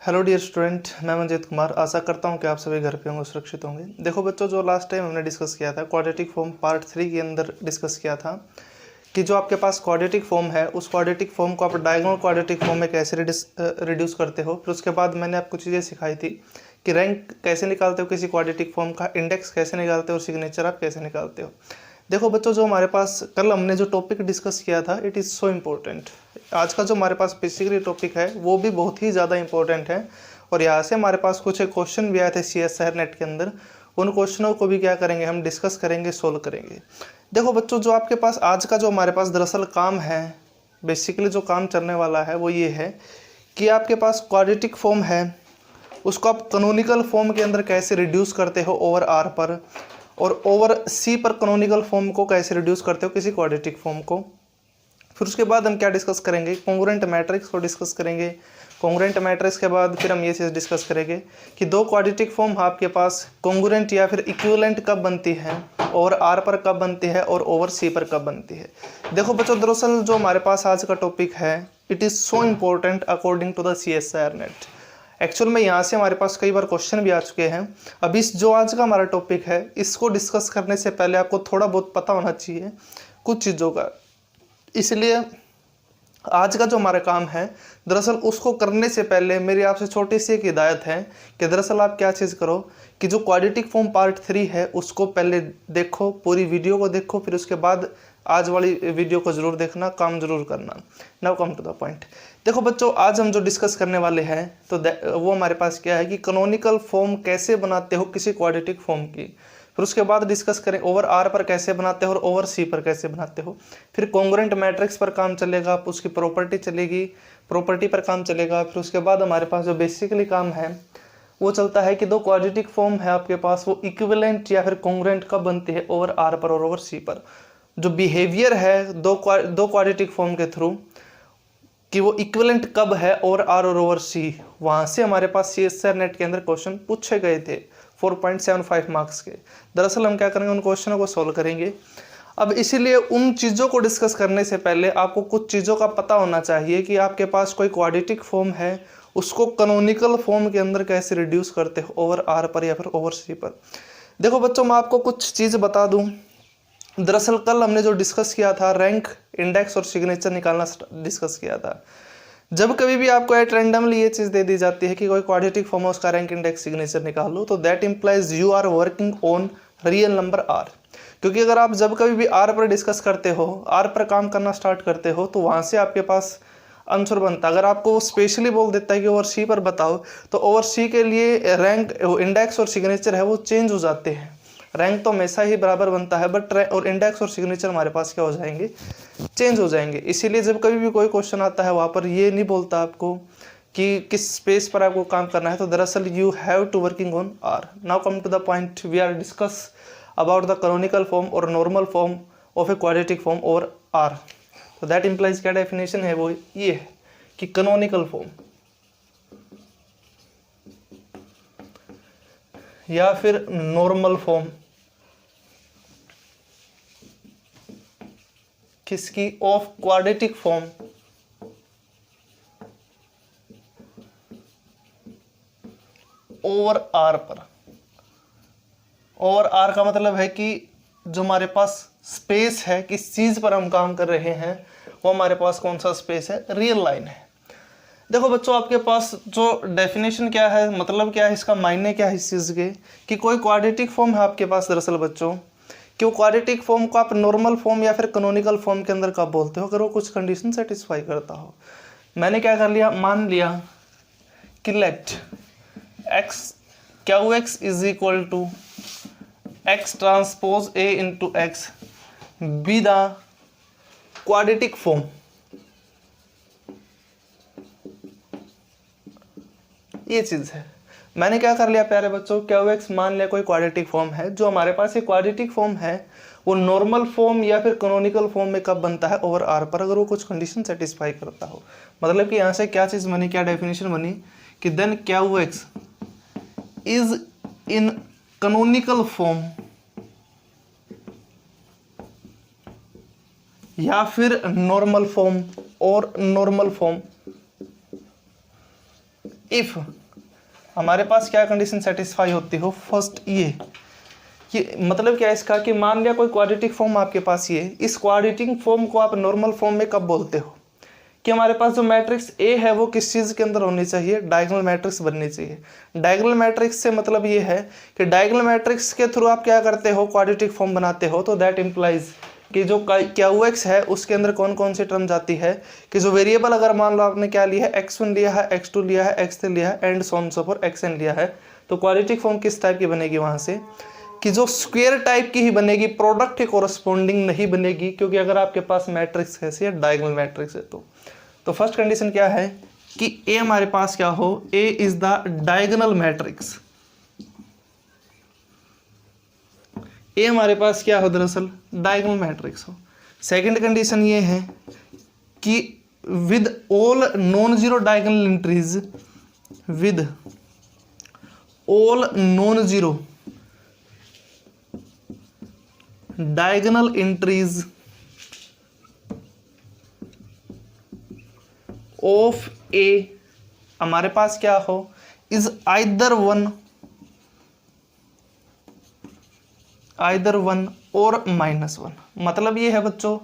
Hello dear student, मैं मंजीत कुमार। आशा करता हूं कि आप सभी घर पे होंगे, सुरक्षित होंगे। देखो बच्चों, जो लास्ट टाइम हमने डिस्कस किया था क्वाड्रेटिक फॉर्म पार्ट 3 के अंदर डिस्कस किया था कि जो आपके पास क्वाड्रेटिक फॉर्म है उस क्वाड्रेटिक फॉर्म को आप डायगोनल क्वाड्रेटिक फॉर्म में कैसे रिड्यूस करते हो। फिर उसके बाद मैंने आपको चीज़ें सिखाई थी कि रैंक कैसे निकालते हो किसी क्वाड्रेटिक फॉर्म का, इंडेक्स कैसे निकालते हो और सिग्नेचर आप कैसे निकालते हो। देखो बच्चों, जो हमारे पास कल हमने जो टॉपिक डिस्कस किया था इट इज़ सो इम्पोर्टेंट। आज का जो हमारे पास बेसिकली टॉपिक है वो भी बहुत ही ज़्यादा इंपॉर्टेंट है और यहाँ से हमारे पास कुछ क्वेश्चन भी आए थे CSIR नेट के अंदर। उन क्वेश्चनों को भी क्या करेंगे, हम डिस्कस करेंगे, सोल्व करेंगे। देखो बच्चों, जो आपके पास आज का जो हमारे पास दरअसल काम है, बेसिकली जो काम चलने वाला है वो ये है कि आपके पास क्वाड्रेटिक फॉर्म है उसको आप कैनोनिकल फॉर्म के अंदर कैसे रिड्यूस करते हो ओवर R पर, और ओवर C पर कैनोनिकल फॉर्म को कैसे रिड्यूस करते हो किसी क्वाड्रेटिक फॉर्म को। फिर उसके बाद हम क्या डिस्कस करेंगे, कॉन्ग्रुएंट मैट्रिक्स को डिस्कस करेंगे। कॉन्ग्रुएंट मैट्रिक्स के बाद फिर हम ये चीज़ डिस्कस करेंगे कि दो क्वाड्रेटिक फॉर्म आपके पास कॉन्ग्रुएंट या फिर इक्विवेलेंट कब बनती है, ओवर R पर कब बनती है और ओवर C पर कब बनती है। देखो बच्चों, दरअसल जो हमारे पास आज का टॉपिक है it is so important according to the CSIR NET. Actual में यहाँ से हमारे पास कई बार क्वेश्चन भी आ चुके हैं। अब इस जो आज का हमारा टॉपिक है इसको डिस्कस करने से पहले आपको थोड़ा बहुत पता होना चाहिए कुछ चीज़ों का। इसलिए आज का जो हमारा काम है दरअसल उसको करने से पहले मेरी आपसे छोटी सी एक हिदायत है कि दरअसल आप क्या चीज़ करो कि जो क्वाड्रेटिक फॉर्म पार्ट 3 है उसको पहले देखो, पूरी वीडियो को देखो, फिर उसके बाद आज वाली वीडियो को ज़रूर देखना, काम ज़रूर करना। Now come to the point. देखो बच्चों, आज हम जो डिस्कस करने वाले हैं तो वो हमारे पास क्या है कि कैनोनिकल फॉर्म कैसे बनाते हो किसी क्वाड्रेटिक फॉर्म की। फिर उसके बाद डिस्कस करें ओवर R पर कैसे बनाते हो और ओवर C पर कैसे बनाते हो। फिर कॉन्ग्रुएंट मैट्रिक्स पर काम चलेगा, उसकी प्रॉपर्टी चलेगी, प्रॉपर्टी पर काम चलेगा। फिर उसके बाद हमारे पास जो बेसिकली काम है वो चलता है कि दो क्वाड्रेटिक फॉर्म है आपके पास वो इक्विवेलेंट या फिर कॉन्ग्रुएंट कब बनती है, ओवर R पर और ओवर C पर। जो बिहेवियर है दो क्वाड्रेटिक फॉर्म के थ्रू कि वो इक्विवेलेंट कब है ओवर R और ओवर C, वहाँ से हमारे पास CSIR नेट के अंदर क्वेश्चन पूछे गए थे 4.75 मार्क्स के। दरअसल हम क्या करेंगे, उन क्वेश्चनों को सॉल्व करेंगे। अब इसीलिए उन चीज़ों को डिस्कस करने से पहले आपको कुछ चीज़ों का पता होना चाहिए कि आपके पास कोई क्वाड्रेटिक फॉर्म है उसको कैनोनिकल फॉर्म के अंदर कैसे रिड्यूस करते हो, ओवर R पर या फिर ओवर C पर। देखो बच्चों, मैं आपको कुछ चीज़ बता दूँ। दरअसल कल हमने जो डिस्कस किया था रैंक, इंडेक्स और सिग्नेचर निकालना डिस्कस किया था। जब कभी भी आपको एट रैंडमली ये चीज़ दे दी जाती है कि कोई क्वाड्रेटिक फॉर्म है उसका रैंक, इंडेक्स, सिग्नेचर निकालो, तो that implies you are working on real number R। क्योंकि अगर आप जब कभी भी R पर डिस्कस करते हो, R पर काम करना स्टार्ट करते हो, तो वहाँ से आपके पास आंसर बनता है। अगर आपको वो स्पेशली बोल देता है कि ओवर C पर बताओ, तो ओवर C के लिए रैंक, इंडेक्स और सिग्नेचर है वो चेंज हो जाते हैं। रैंक तो हमेशा ही बराबर बनता है, बट और इंडेक्स और सिग्नेचर हमारे पास क्या हो जाएंगे, चेंज हो जाएंगे। इसीलिए जब कभी भी कोई क्वेश्चन आता है वहाँ पर ये नहीं बोलता आपको कि किस स्पेस पर आपको काम करना है, तो दरअसल you have to working on R। Now come to the point, we are discuss about the canonical form और normal form of a quadratic form और R। तो दैट इम्प्लाइज क्या डेफिनेशन है वो ये है कि कैनोनिकल फॉर्म या फिर नॉर्मल फॉर्म किसकी, of quadratic form over R पर। ओवर R का मतलब है कि जो हमारे पास स्पेस है, किस चीज पर हम काम कर रहे हैं, वो हमारे पास कौन सा स्पेस है, रियल लाइन है। देखो बच्चों, आपके पास जो डेफिनेशन क्या है, मतलब क्या है, इसका मायने क्या है इस चीज के कि कोई क्वाड्रेटिक फॉर्म है आपके पास, दरअसल बच्चों कि वो क्वाड्रेटिक फॉर्म को आप नॉर्मल फॉर्म या फिर कैनोनिकल फॉर्म के अंदर कब बोलते हो, अगर वो कुछ कंडीशन सेटिस्फाई करता हो। मैंने क्या कर लिया, मान लिया कि let QX is equal to X transpose A into X be the quadratic form. ये चीज है, मैंने क्या कर लिया प्यारे बच्चों, QX मान लिया कोई क्वाड्रेटिक फॉर्म है। जो हमारे पास ये क्वाड्रेटिक फॉर्म है वो नॉर्मल फॉर्म या फिर कैनोनिकल फॉर्म में कब बनता है, ओवर R पर, अगर वो कुछ कंडीशन सेटिस्फाई करता हो। मतलब कि यहाँ से क्या चीज़ बनी, क्या डेफिनेशन बनी कि then QX is in canonical form या फिर नॉर्मल फॉर्म और नॉर्मल फॉर्म इफ हमारे पास क्या कंडीशन सेटिस्फाई होती हो, फर्स्ट ये कि मतलब क्या है इसका कि मान लिया कोई क्वाड्रेटिक फॉर्म आपके पास ये, इस क्वाड्रेटिक फॉर्म को आप नॉर्मल फॉर्म में कब बोलते हो कि हमारे पास जो मैट्रिक्स ए है वो किस चीज़ के अंदर होनी चाहिए, डायगोनल मैट्रिक्स बननी चाहिए। डायगोनल मैट्रिक्स से मतलब ये है कि डायगोनल मैट्रिक्स के थ्रू आप क्या करते हो, क्वाड्रेटिक फॉर्म बनाते हो, तो दैट इम्प्लाइज कि जो क्यू है उसके अंदर कौन कौन सी टर्म जाती है, कि जो वेरिएबल अगर मान लो आपने क्या लिया है, x1 लिया है, x2 लिया है, x3 लिया है and so on so for xn लिया है, तो क्वाड्रेटिक फॉर्म किस टाइप की बनेगी वहाँ से कि जो स्क्वायर टाइप की ही बनेगी, प्रोडक्ट के कोरस्पोंडिंग नहीं बनेगी, क्योंकि अगर आपके पास मैट्रिक्स कैसी है, डायगोनल मैट्रिक्स है। तो फर्स्ट कंडीशन क्या है कि ए हमारे पास क्या हो, A is the diagonal matrix, A हमारे पास क्या हो, दरअसल डायगोनल मैट्रिक्स हो। सेकंड कंडीशन ये है कि with all non zero diagonal entries, with all non zero diagonal entries of A हमारे पास क्या हो, इज आइदर वन और -1। मतलब ये है बच्चों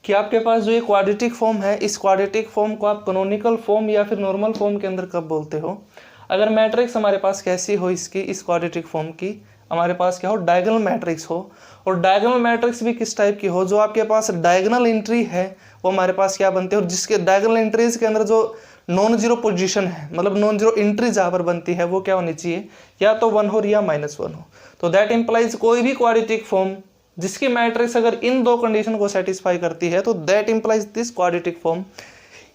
कि आपके पास जो ये क्वाड्रेटिक फॉर्म है, इस क्वाड्रेटिक फॉर्म को आप कैनोनिकल फॉर्म या फिर नॉर्मल फॉर्म के अंदर कब बोलते हो, अगर मैट्रिक्स हमारे पास कैसी हो, इसकी इस क्वाड्रेटिक फॉर्म की हमारे पास क्या हो, डायगोनल मैट्रिक्स हो, और डायगोनल मैट्रिक्स भी किस टाइप की हो, जो आपके पास डायगोनल एंट्री है वो हमारे पास क्या बनती है, और जिसके डायगोनल एंट्रीज के अंदर जो नॉन जीरो पोजीशन है, मतलब नॉन जीरो एंट्री जहाँ पर बनती है वो क्या होनी चाहिए, या तो 1 हो या -1 हो। तो दैट इंप्लाइज कोई भी क्वाड्रेटिक फॉर्म जिसकी मैट्रिक्स अगर इन दो कंडीशन को सेटिस्फाई करती है, तो that implies this quadratic form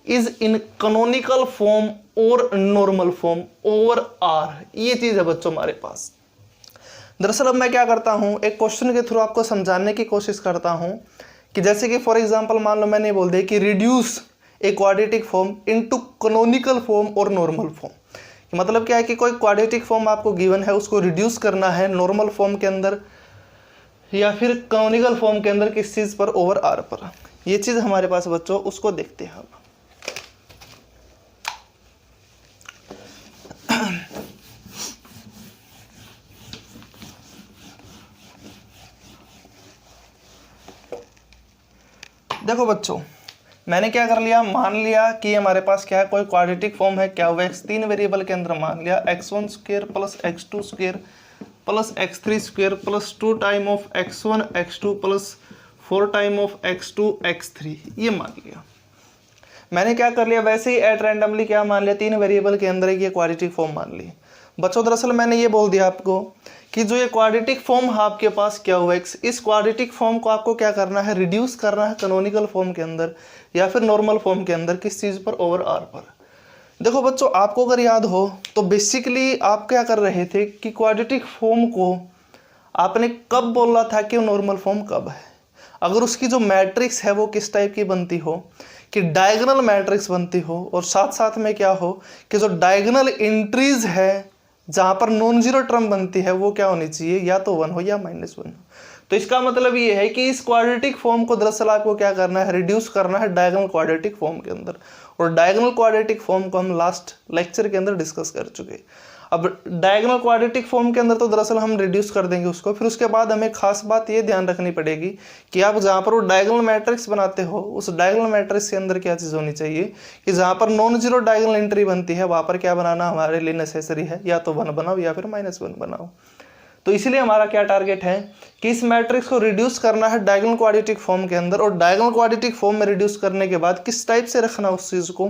is in canonical form और नॉर्मल फॉर्म ओवर आर। ये चीज है बच्चों हमारे पास। दरअसल अब मैं क्या करता हूँ, एक क्वेश्चन के थ्रू आपको समझाने की कोशिश करता हूँ कि जैसे कि फॉर एग्जांपल मान लो मैंने बोल दिया कि रिड्यूस ए quadratic form into canonical form और नॉर्मल फॉर्म। मतलब क्या है कि कोई क्वाड्रेटिक फॉर्म आपको गिवन है, उसको रिड्यूस करना है नॉर्मल फॉर्म के अंदर या फिर कैनोनिकल फॉर्म के अंदर, किस चीज़ पर, ओवर आर पर। ये चीज़ हमारे पास बच्चों, उसको देखते हैं अब। देखो बच्चों, मैंने क्या कर लिया, मान लिया कि हमारे पास क्या है, कोई क्वाड्रेटिक फॉर्म है, क्या हुआ, तीन वेरिएबल के अंदर मान लिया x1 square plus x2 square plus x3 square plus 2 time of x1 x2 plus 4 time of x2 x3, ये मान लिया। मैंने क्या कर लिया, वैसे ही एट रैंडमली क्या मान लिया, तीन वेरिएबल के अंदर ये क्वाड्रेटिक फॉर्म मान ली। बच्चों दरअसल मैंने ये बोल दिया आपको कि जो ये क्वाड्रेटिक फॉर्म है आपके पास क्या हुआ, इस क्वाड्रेटिक फॉर्म को आपको क्या करना है, रिड्यूस करना है कैनोनिकल फॉर्म के अंदर या फिर नॉर्मल फॉर्म के अंदर, किस चीज़ पर, ओवर आर पर। देखो बच्चों, आपको अगर याद हो तो बेसिकली आप क्या कर रहे थे कि क्वाड्रेटिक फॉर्म को आपने कब बोला था कि नॉर्मल फॉर्म कब है, अगर उसकी जो मैट्रिक्स है वो किस टाइप की बनती हो, कि डायगोनल मैट्रिक्स बनती हो, और साथ साथ में क्या हो कि जो डायगोनल एंट्रीज है जहाँ पर नॉन जीरो टर्म बनती है वो क्या होनी चाहिए, या तो 1 हो या -1 हो। तो इसका मतलब ये है कि इस क्वाड्रेटिक फॉर्म को दरअसल आपको क्या करना है, रिड्यूस करना है डायगोनल क्वाड्रेटिक फॉर्म के अंदर, और डायगोनल क्वाड्रेटिक फॉर्म को हम लास्ट लेक्चर के अंदर डिस्कस कर चुके। अब डायगोनल क्वाड्रेटिक फॉर्म के अंदर तो दरअसल हम रिड्यूस कर देंगे उसको, फिर उसके बाद हमें खास बात ये ध्यान रखनी पड़ेगी कि आप जहाँ पर वो डायगोनल मैट्रिक्स बनाते हो, उस डायगोनल मैट्रिक्स के अंदर क्या चीज़ होनी चाहिए कि जहाँ पर नॉन जीरो डायगोनल एंट्री बनती है वहाँ पर क्या बनाना हमारे लिए नेसेसरी है, या तो 1 बनाओ या फिर -1 बनाओ। तो इसलिए हमारा क्या टारगेट है कि इस मैट्रिक्स को रिड्यूस करना है डायगोनल क्वाड्रेटिक फॉर्म के अंदर, और डायगोनल क्वाड्रेटिक फॉर्म में रिड्यूस करने के बाद किस टाइप से रखना उस चीज़ को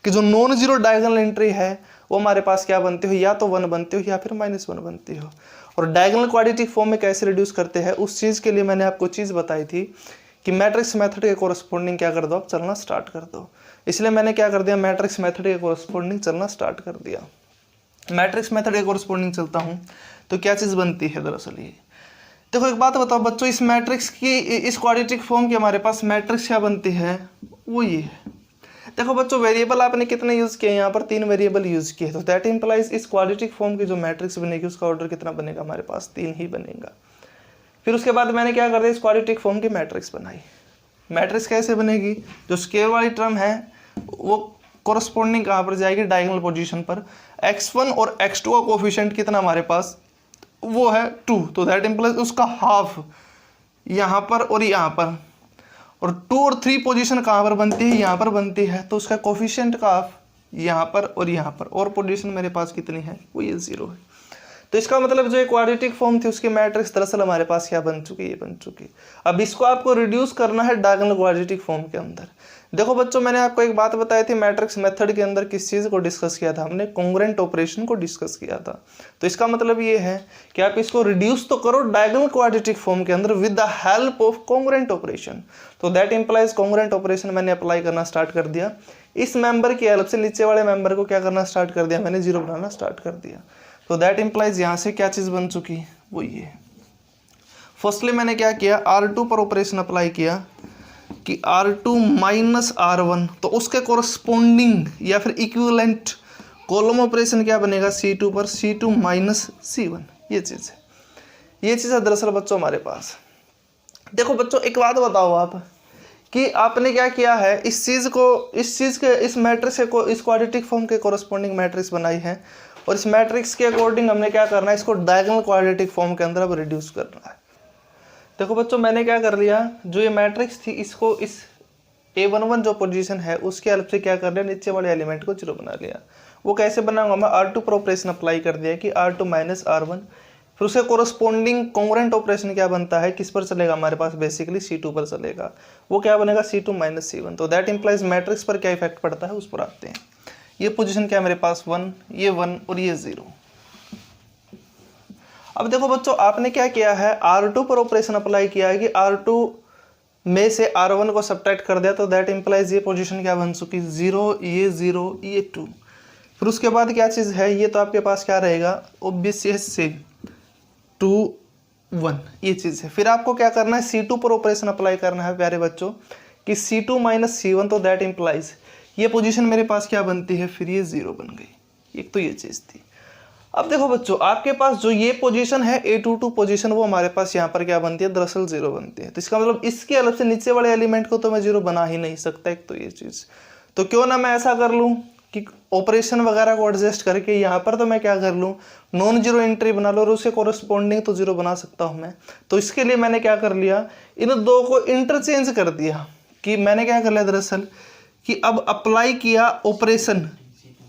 कि जो नॉन जीरो डायगोनल एंट्री है वो हमारे पास क्या बनती हो, या तो 1 बनती हो या फिर -1 बनती हो। और डायगोनल क्वाड्रेटिक फॉर्म में कैसे रिड्यूस करते हैं, उस चीज़ के लिए मैंने आपको चीज़ बताई थी कि मैट्रिक्स मेथड के कोरस्पोंडिंग क्या कर दो, आप चलना स्टार्ट कर दो। इसलिए मैंने क्या कर दिया, मैट्रिक्स मेथड के कोरस्पोंडिंग चलना स्टार्ट कर दिया। मैट्रिक्स मेथड के कोरस्पोंडिंग चलता हूँ तो क्या चीज़ बनती है, दरअसल ये देखो, एक बात बताओ बच्चों, इस मैट्रिक्स की, इस क्वाड्रेटिक फॉर्म की हमारे पास मैट्रिक्स क्या बनती है, वो ये है। देखो बच्चों, वेरिएबल आपने कितने यूज़ किए, यहाँ पर 3 वेरिएबल यूज़ किए, तो दैट इंप्लाइज इस क्वाड्रेटिक फॉर्म की जो मैट्रिक्स बनेगी उसका ऑर्डर कितना बनेगा, हमारे पास 3 ही बनेगा। फिर उसके बाद मैंने क्या कर दिया, इस क्वाड्रेटिक फॉर्म की मैट्रिक्स बनाई। मैट्रिक्स कैसे बनेगी, जो स्क्वायर वाली टर्म है वो कोरस्पोंडिंग कहाँ पर जाएगी, डायगोनल पोजीशन पर। x1 और x2 का कोफिशिएंट कितना हमारे पास, वो है 2, तो दैट इम्प्लाइज उसका हाफ यहाँ पर और यहाँ पर, और 2 और 3 पोजीशन कहाँ पर बनती है, यहाँ पर बनती है, तो उसका कोफिशिएंट का हाफ यहाँ पर और यहाँ पर, और पोजीशन मेरे पास कितनी है, वो ये 0 है। तो इसका मतलब जो एक क्वाड्रेटिक फॉर्म थी उसकी मैट्रिक्स दरअसल हमारे पास क्या बन चुकी है, ये बन चुकी। अब इसको आपको रिड्यूस करना है डायगोनल क्वाड्रेटिक फॉर्म के अंदर। देखो बच्चों, मैंने आपको एक बात बताई थी मैट्रिक्स मेथड के अंदर, किस चीज़ को डिस्कस किया था हमने, कॉन्ग्रुएंट ऑपरेशन को डिस्कस किया था। तो इसका मतलब ये है कि आप इसको रिड्यूस तो करो डायगोनल क्वाड्रेटिक फॉर्म के अंदर with the help of congruent operation. तो दैट इंप्लाइज कॉन्ग्रुएंट ऑपरेशन मैंने अप्लाई करना स्टार्ट कर दिया। इस मेंबर की हेल्प से नीचे वाले मेंबर को क्या करना स्टार्ट कर दिया, मैंने 0 बनाना स्टार्ट कर दिया। तो दैट इंप्लाइज यहाँ से क्या चीज़ बन चुकी, वो ये। फर्स्टली मैंने क्या किया, R2 पर ऑपरेशन अप्लाई किया कि R2 माइनस R1, तो उसके कोरस्पोंडिंग या फिर इक्विवेलेंट कॉलम ऑपरेशन क्या बनेगा, C2 पर C2 माइनस C1। ये चीज़ है, ये चीज़ है दरअसल बच्चों हमारे पास। देखो बच्चों, एक बात बताओ आप कि आपने क्या किया है, इस चीज़ के इस मैट्रिक्स को, इस क्वाड्रेटिक फॉर्म के कोरस्पोंडिंग मैट्रिक्स बनाई है, और इस मैट्रिक्स के अकॉर्डिंग हमने क्या करना है, इसको डायगोनल क्वाड्रेटिक फॉर्म के अंदर अब रिड्यूस करना है। देखो बच्चों, मैंने क्या कर लिया, जो ये मैट्रिक्स थी इसको इस A11 जो पोजीशन है उसके हेल्प से क्या कर लिया, नीचे वाले एलिमेंट को 0 बना लिया। वो कैसे बनाऊंगा मैं, R2 पर ऑपरेशन अप्लाई कर दिया कि R2 माइनस R1, फिर उसके कोरस्पोंडिंग कॉन्ग्रुएंट ऑपरेशन क्या बनता है, किस पर चलेगा हमारे पास, बेसिकली C2 पर चलेगा। वो क्या बनेगा, C2 माइनस C1। तो दैट इंप्लाइज मैट्रिक्स पर क्या इफेक्ट पड़ता है उस पर आते हैं। ये पोजीशन क्या है मेरे पास, 1, ये 1 और ये 0। अब देखो बच्चों, आपने क्या किया है, R2 पर ऑपरेशन अप्लाई किया है कि R2 में से R1 को सब्ट्रैक्ट कर दिया, तो दैट इंप्लाइज ये पोजीशन क्या बन चुकी, 0, ये 0, ये 2। फिर उसके बाद क्या चीज़ है, ये तो आपके पास क्या रहेगा, ऑब्वियसली से 2, 1, ये चीज़ है। फिर आपको क्या करना है, C2 पर ऑपरेशन अप्लाई करना है प्यारे बच्चों कि C2 माइनस C1, तो दैट इंप्लाइज ये पोजीशन मेरे पास क्या बनती है, फिर ये 0 बन गई। एक तो ये चीज़ थी। अब देखो बच्चों, आपके पास जो ये पोजीशन है A22 पोजीशन, वो हमारे पास यहाँ पर क्या बनती है, दरअसल 0 बनती है। तो इसका मतलब इसके अलग से नीचे वाले एलिमेंट को तो मैं 0 बना ही नहीं सकता, एक तो ये चीज़। तो क्यों ना मैं ऐसा कर लूँ कि ऑपरेशन वगैरह को एडजस्ट करके यहाँ पर तो मैं क्या कर लूँ, नॉन जीरो एंट्री बना लो, और उसके कोरस्पोंडिंग तो 0 बना सकता हूँ मैं। तो इसके लिए मैंने क्या कर लिया, इन दो को इंटरचेंज कर दिया कि मैंने क्या कर लिया दरअसल कि अब अप्लाई किया ऑपरेशन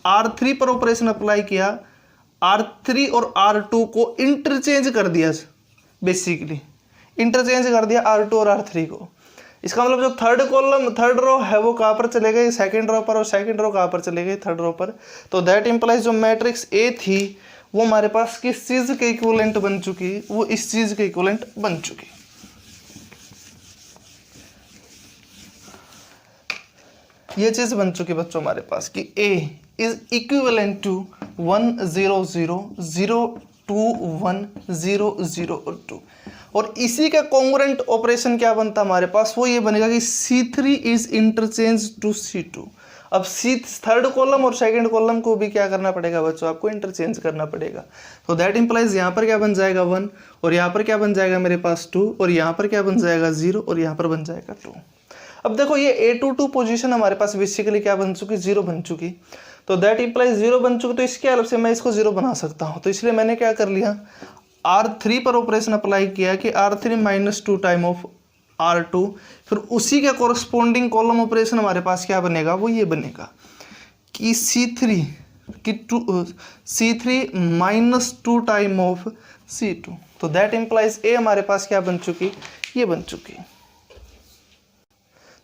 R3 पर ऑपरेशन अप्लाई किया, R3 और R2 को इंटरचेंज कर दिया, बेसिकली इंटरचेंज कर दिया R2 और R3 को। इसका मतलब जो थर्ड रो है वो कहाँ पर चले गए, सेकंड रो पर, और सेकंड रो कहाँ पर चले गए, थर्ड रो पर। तो दैट इंप्लाइज जो मैट्रिक्स A थी वो हमारे पास किस चीज़ के इक्विवेलेंट बन चुकी, वो इस चीज़ के इक्विवेलेंट बन चुकी। ये चीज़ बन चुकी बच्चों हमारे पास कि A इज इक्विवेलेंट टू 1 0 0 0 2 1 0 0 और 2, और इसी का कॉन्ग्रुएंट ऑपरेशन क्या बनता हमारे पास, वो ये बनेगा कि C3 is interchange to C2। अब थर्ड कॉलम और सेकंड कॉलम को भी क्या करना पड़ेगा बच्चों, आपको इंटरचेंज करना पड़ेगा। तो दैट इंप्लाइज यहाँ पर क्या बन जाएगा 1, और यहाँ पर क्या बन जाएगा मेरे पास 2, और यहाँ पर क्या बन जाएगा 0, और यहाँ पर बन जाएगा 2। अब देखो ये A22 पोजीशन हमारे पास बेसिकली क्या बन चुकी, 0 बन चुकी। तो दैट इंप्लाइज 0 बन चुकी, तो इसके अलग से मैं इसको 0 बना सकता हूँ। तो इसलिए मैंने क्या कर लिया, R3 पर ऑपरेशन अप्लाई किया कि R3 minus 2 time of R2, फिर उसी के कोरस्पोंडिंग कॉलम ऑपरेशन हमारे पास क्या बनेगा, वो ये बनेगा कि C3 minus 2 time of C2। तो दैट इंप्लाइज A हमारे पास क्या बन चुकी, ये बन चुकी।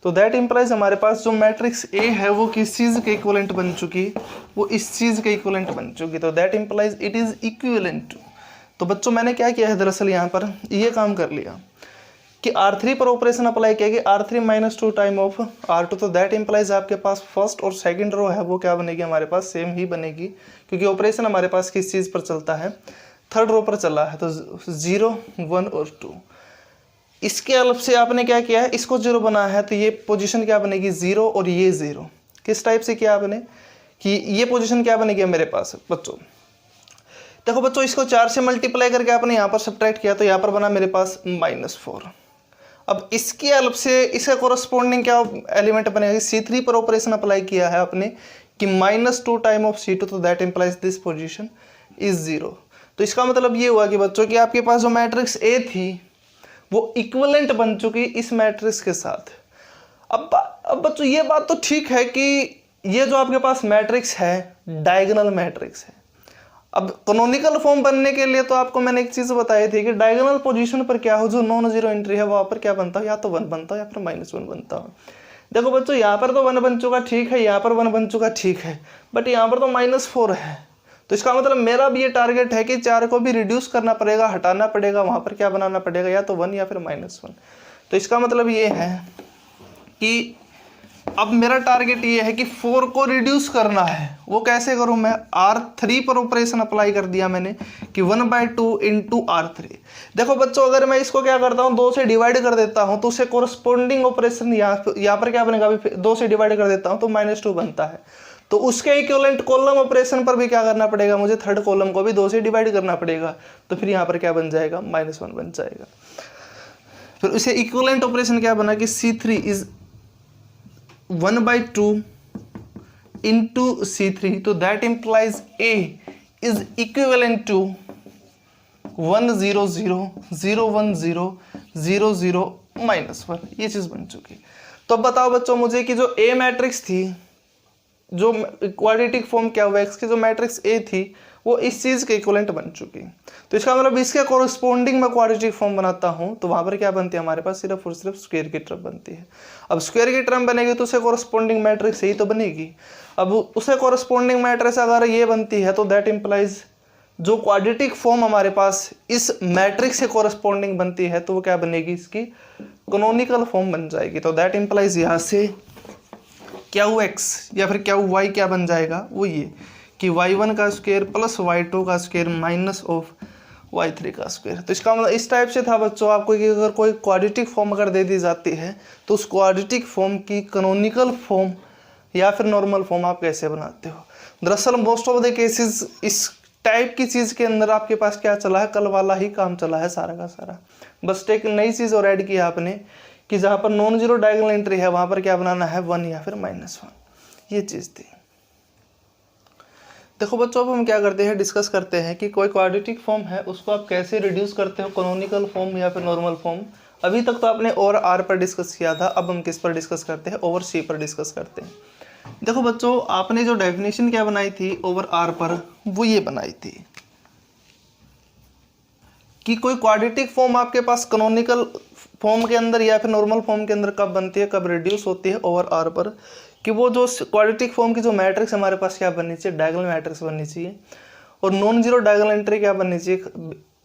तो दैट इंप्लाइज हमारे पास जो मैट्रिक्स A है वो किस चीज़ के इक्विवेलेंट बन चुकी, वो इस चीज़ के इक्विवेलेंट बन चुकी। तो that implies it is equivalent to. तो बच्चों मैंने क्या किया है दरअसल यहाँ पर ये काम कर लिया कि R3 पर ऑपरेशन अप्लाई किया कि R3 minus 2 time of R2। तो दैट इंप्लाइज आपके पास फर्स्ट और सेकंड रो है वो क्या बनेगी, हमारे पास सेम ही बनेगी, क्योंकि ऑपरेशन हमारे पास किस चीज़ पर चलता है, थर्ड रो पर चला है। तो 0 1 और 2। इसके अलग से आपने क्या किया है, इसको 0 बनाया है, तो ये पोजीशन क्या बनेगी 0, और ये 0। किस टाइप से किया आपने कि ये पोजीशन क्या बनेगी मेरे पास बच्चों, देखो बच्चों इसको 4 से मल्टीप्लाई करके आपने यहाँ पर सब्ट्रैक्ट किया, तो यहाँ पर बना मेरे पास -4। अब इसके अलग से इसका कोरस्पोंडिंग क्या एलिमेंट बनेगा, C3 पर ऑपरेशन अप्लाई किया है आपने कि -2 टाइम ऑफ C2, तो that implies this position is 0। तो इसका मतलब ये हुआ कि बच्चों कि आपके पास जो मैट्रिक्स A थी वो इक्विवेलेंट बन चुकी इस मैट्रिक्स के साथ। अब बच्चों ये बात तो ठीक है कि ये जो आपके पास मैट्रिक्स है डायगोनल मैट्रिक्स है। अब कैनोनिकल फॉर्म बनने के लिए तो आपको मैंने एक चीज बताई थी कि डायगोनल पोजीशन पर क्या हो, जो नॉन जीरो एंट्री है वहां पर क्या बनता हो, या तो 1 बनता हो या फिर -1 बनता हो। देखो बच्चों यहाँ पर तो 1 बन चुका ठीक है, यहाँ पर 1 बन चुका ठीक है, बट यहाँ पर तो -4 है। तो इसका मतलब मेरा भी ये टारगेट है कि 4 को भी रिड्यूस करना पड़ेगा, हटाना पड़ेगा, वहां पर क्या बनाना पड़ेगा, या तो 1 या फिर -1। तो इसका मतलब ये है कि अब मेरा टारगेट ये है कि 4 को रिड्यूस करना है। वो कैसे करूं मैं, R3 पर ऑपरेशन अप्लाई कर दिया मैंने कि 1/2 इंटू R3। देखो बच्चों अगर मैं इसको क्या करता हूं 2 से डिवाइड कर देता हूं तो उससे कोरस्पोंडिंग ऑपरेशन यहाँ पर क्या बनेगा, अभी 2 से डिवाइड कर देता हूं तो -2 बनता है। तो उसके इक्विवेलेंट कॉलम ऑपरेशन पर भी क्या करना पड़ेगा मुझे, थर्ड कॉलम को भी 2 से डिवाइड करना पड़ेगा। तो फिर यहाँ पर क्या बन जाएगा, -1 बन जाएगा। फिर उसे इक्विवेलेंट ऑपरेशन क्या बना कि C3 इज 1/2 into C3, तो that implies A is equivalent to 1 0 0 0 1 0 0 0 -1। ये चीज बन चुकी। तो अब बताओ बच्चों मुझे कि जो A मैट्रिक्स थी, जो क्वाड्रेटिक फॉर्म क्या हुआ, X की जो मैट्रिक्स A थी वो इस चीज के इक्विवेलेंट बन चुकी। तो इसका मतलब इसके कोरस्पोंडिंग में क्वाड्रेटिक फॉर्म बनाता हूं तो वहां पर क्या बनती है हमारे पास, सिर्फ और सिर्फ स्क्वायर की टर्म बनती है। अब स्क्वायर की टर्म बनेगी तो उसे कोरस्पोंडिंग मैट्रिक्स यही तो बनेगी। अब उसे कोरस्पोंडिंग मैट्रिक्स अगर ये बनती है तो दैट इंप्लाइज जो क्वाड्रेटिक फॉर्म हमारे पास इस मैट्रिक्स से कोरस्पोंडिंग बनती है तो वो क्या बनेगी, इसकी कैनोनिकल फॉर्म बन जाएगी। तो दैट इंप्लाइज यहाँ से QX या फिर QY क्या बन जाएगा, वो ये कि y1 का स्क्वायर प्लस y2 का स्क्वायर माइनस ऑफ y3 का स्क्वायर। तो इसका मतलब इस टाइप से था बच्चों आपको कि अगर कोई क्वाड्रेटिक फॉर्म अगर दे दी जाती है तो उस क्वाड्रेटिक फॉर्म की कैनोनिकल फॉर्म या फिर नॉर्मल फॉर्म आप कैसे बनाते हो। दरअसल मोस्ट ऑफ द केसेस इस टाइप की चीज़ के अंदर आपके पास क्या चला है, कल वाला ही काम चला है सारा का सारा। बस एक नई चीज़ और ऐड किया आपने कि जहाँ पर नॉन जीरो डायगोनल एंट्री है वहाँ पर क्या बनाना है, 1 या फिर -1। ये चीज़ थी। देखो बच्चों अब हम क्या करते हैं, डिस्कस करते हैं कि कोई क्वाड्रेटिक फॉर्म है उसको आप कैसे रिड्यूस करते हो, कैनोनिकल फॉर्म या फिर नॉर्मल फॉर्म। अभी तक तो आपने ओवर R पर डिस्कस किया था, अब हम किस पर डिस्कस करते हैं, ओवर C पर डिस्कस करते हैं। देखो बच्चों आपने जो डेफिनेशन क्या बनाई थी ओवर R पर, वो ये बनाई थी कि कोई क्वाड्रेटिक फॉर्म आपके पास कैनोनिकल फॉर्म के अंदर या फिर नॉर्मल फॉर्म के अंदर कब बनती है, कब रिड्यूस होती है ओवर R पर, कि वो जो क्वाड्रेटिक फॉर्म की जो मैट्रिक्स हमारे पास क्या बननी चाहिए, डायगोनल मैट्रिक्स बननी चाहिए। और नॉन जीरो डायगोनल एंट्री क्या बननी चाहिए,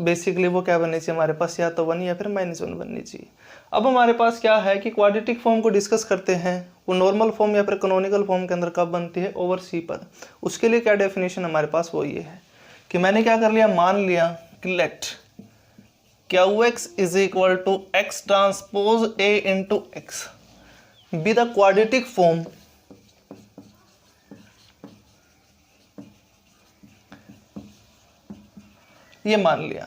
बेसिकली वो क्या बननी चाहिए हमारे पास, या तो 1 या फिर -1 बननी चाहिए। अब हमारे पास क्या है कि क्वाड्रेटिक फॉर्म को डिस्कस करते हैं, वो नॉर्मल फॉर्म या फिर कैनोनिकल फॉर्म के अंदर कब बनती है, ओवर C पर। उसके लिए क्या डेफिनेशन हमारे पास, वो ये है कि मैंने क्या कर लिया, मान लिया कि let QX is equal to X transpose A into X be the quadratic form ये मान लिया।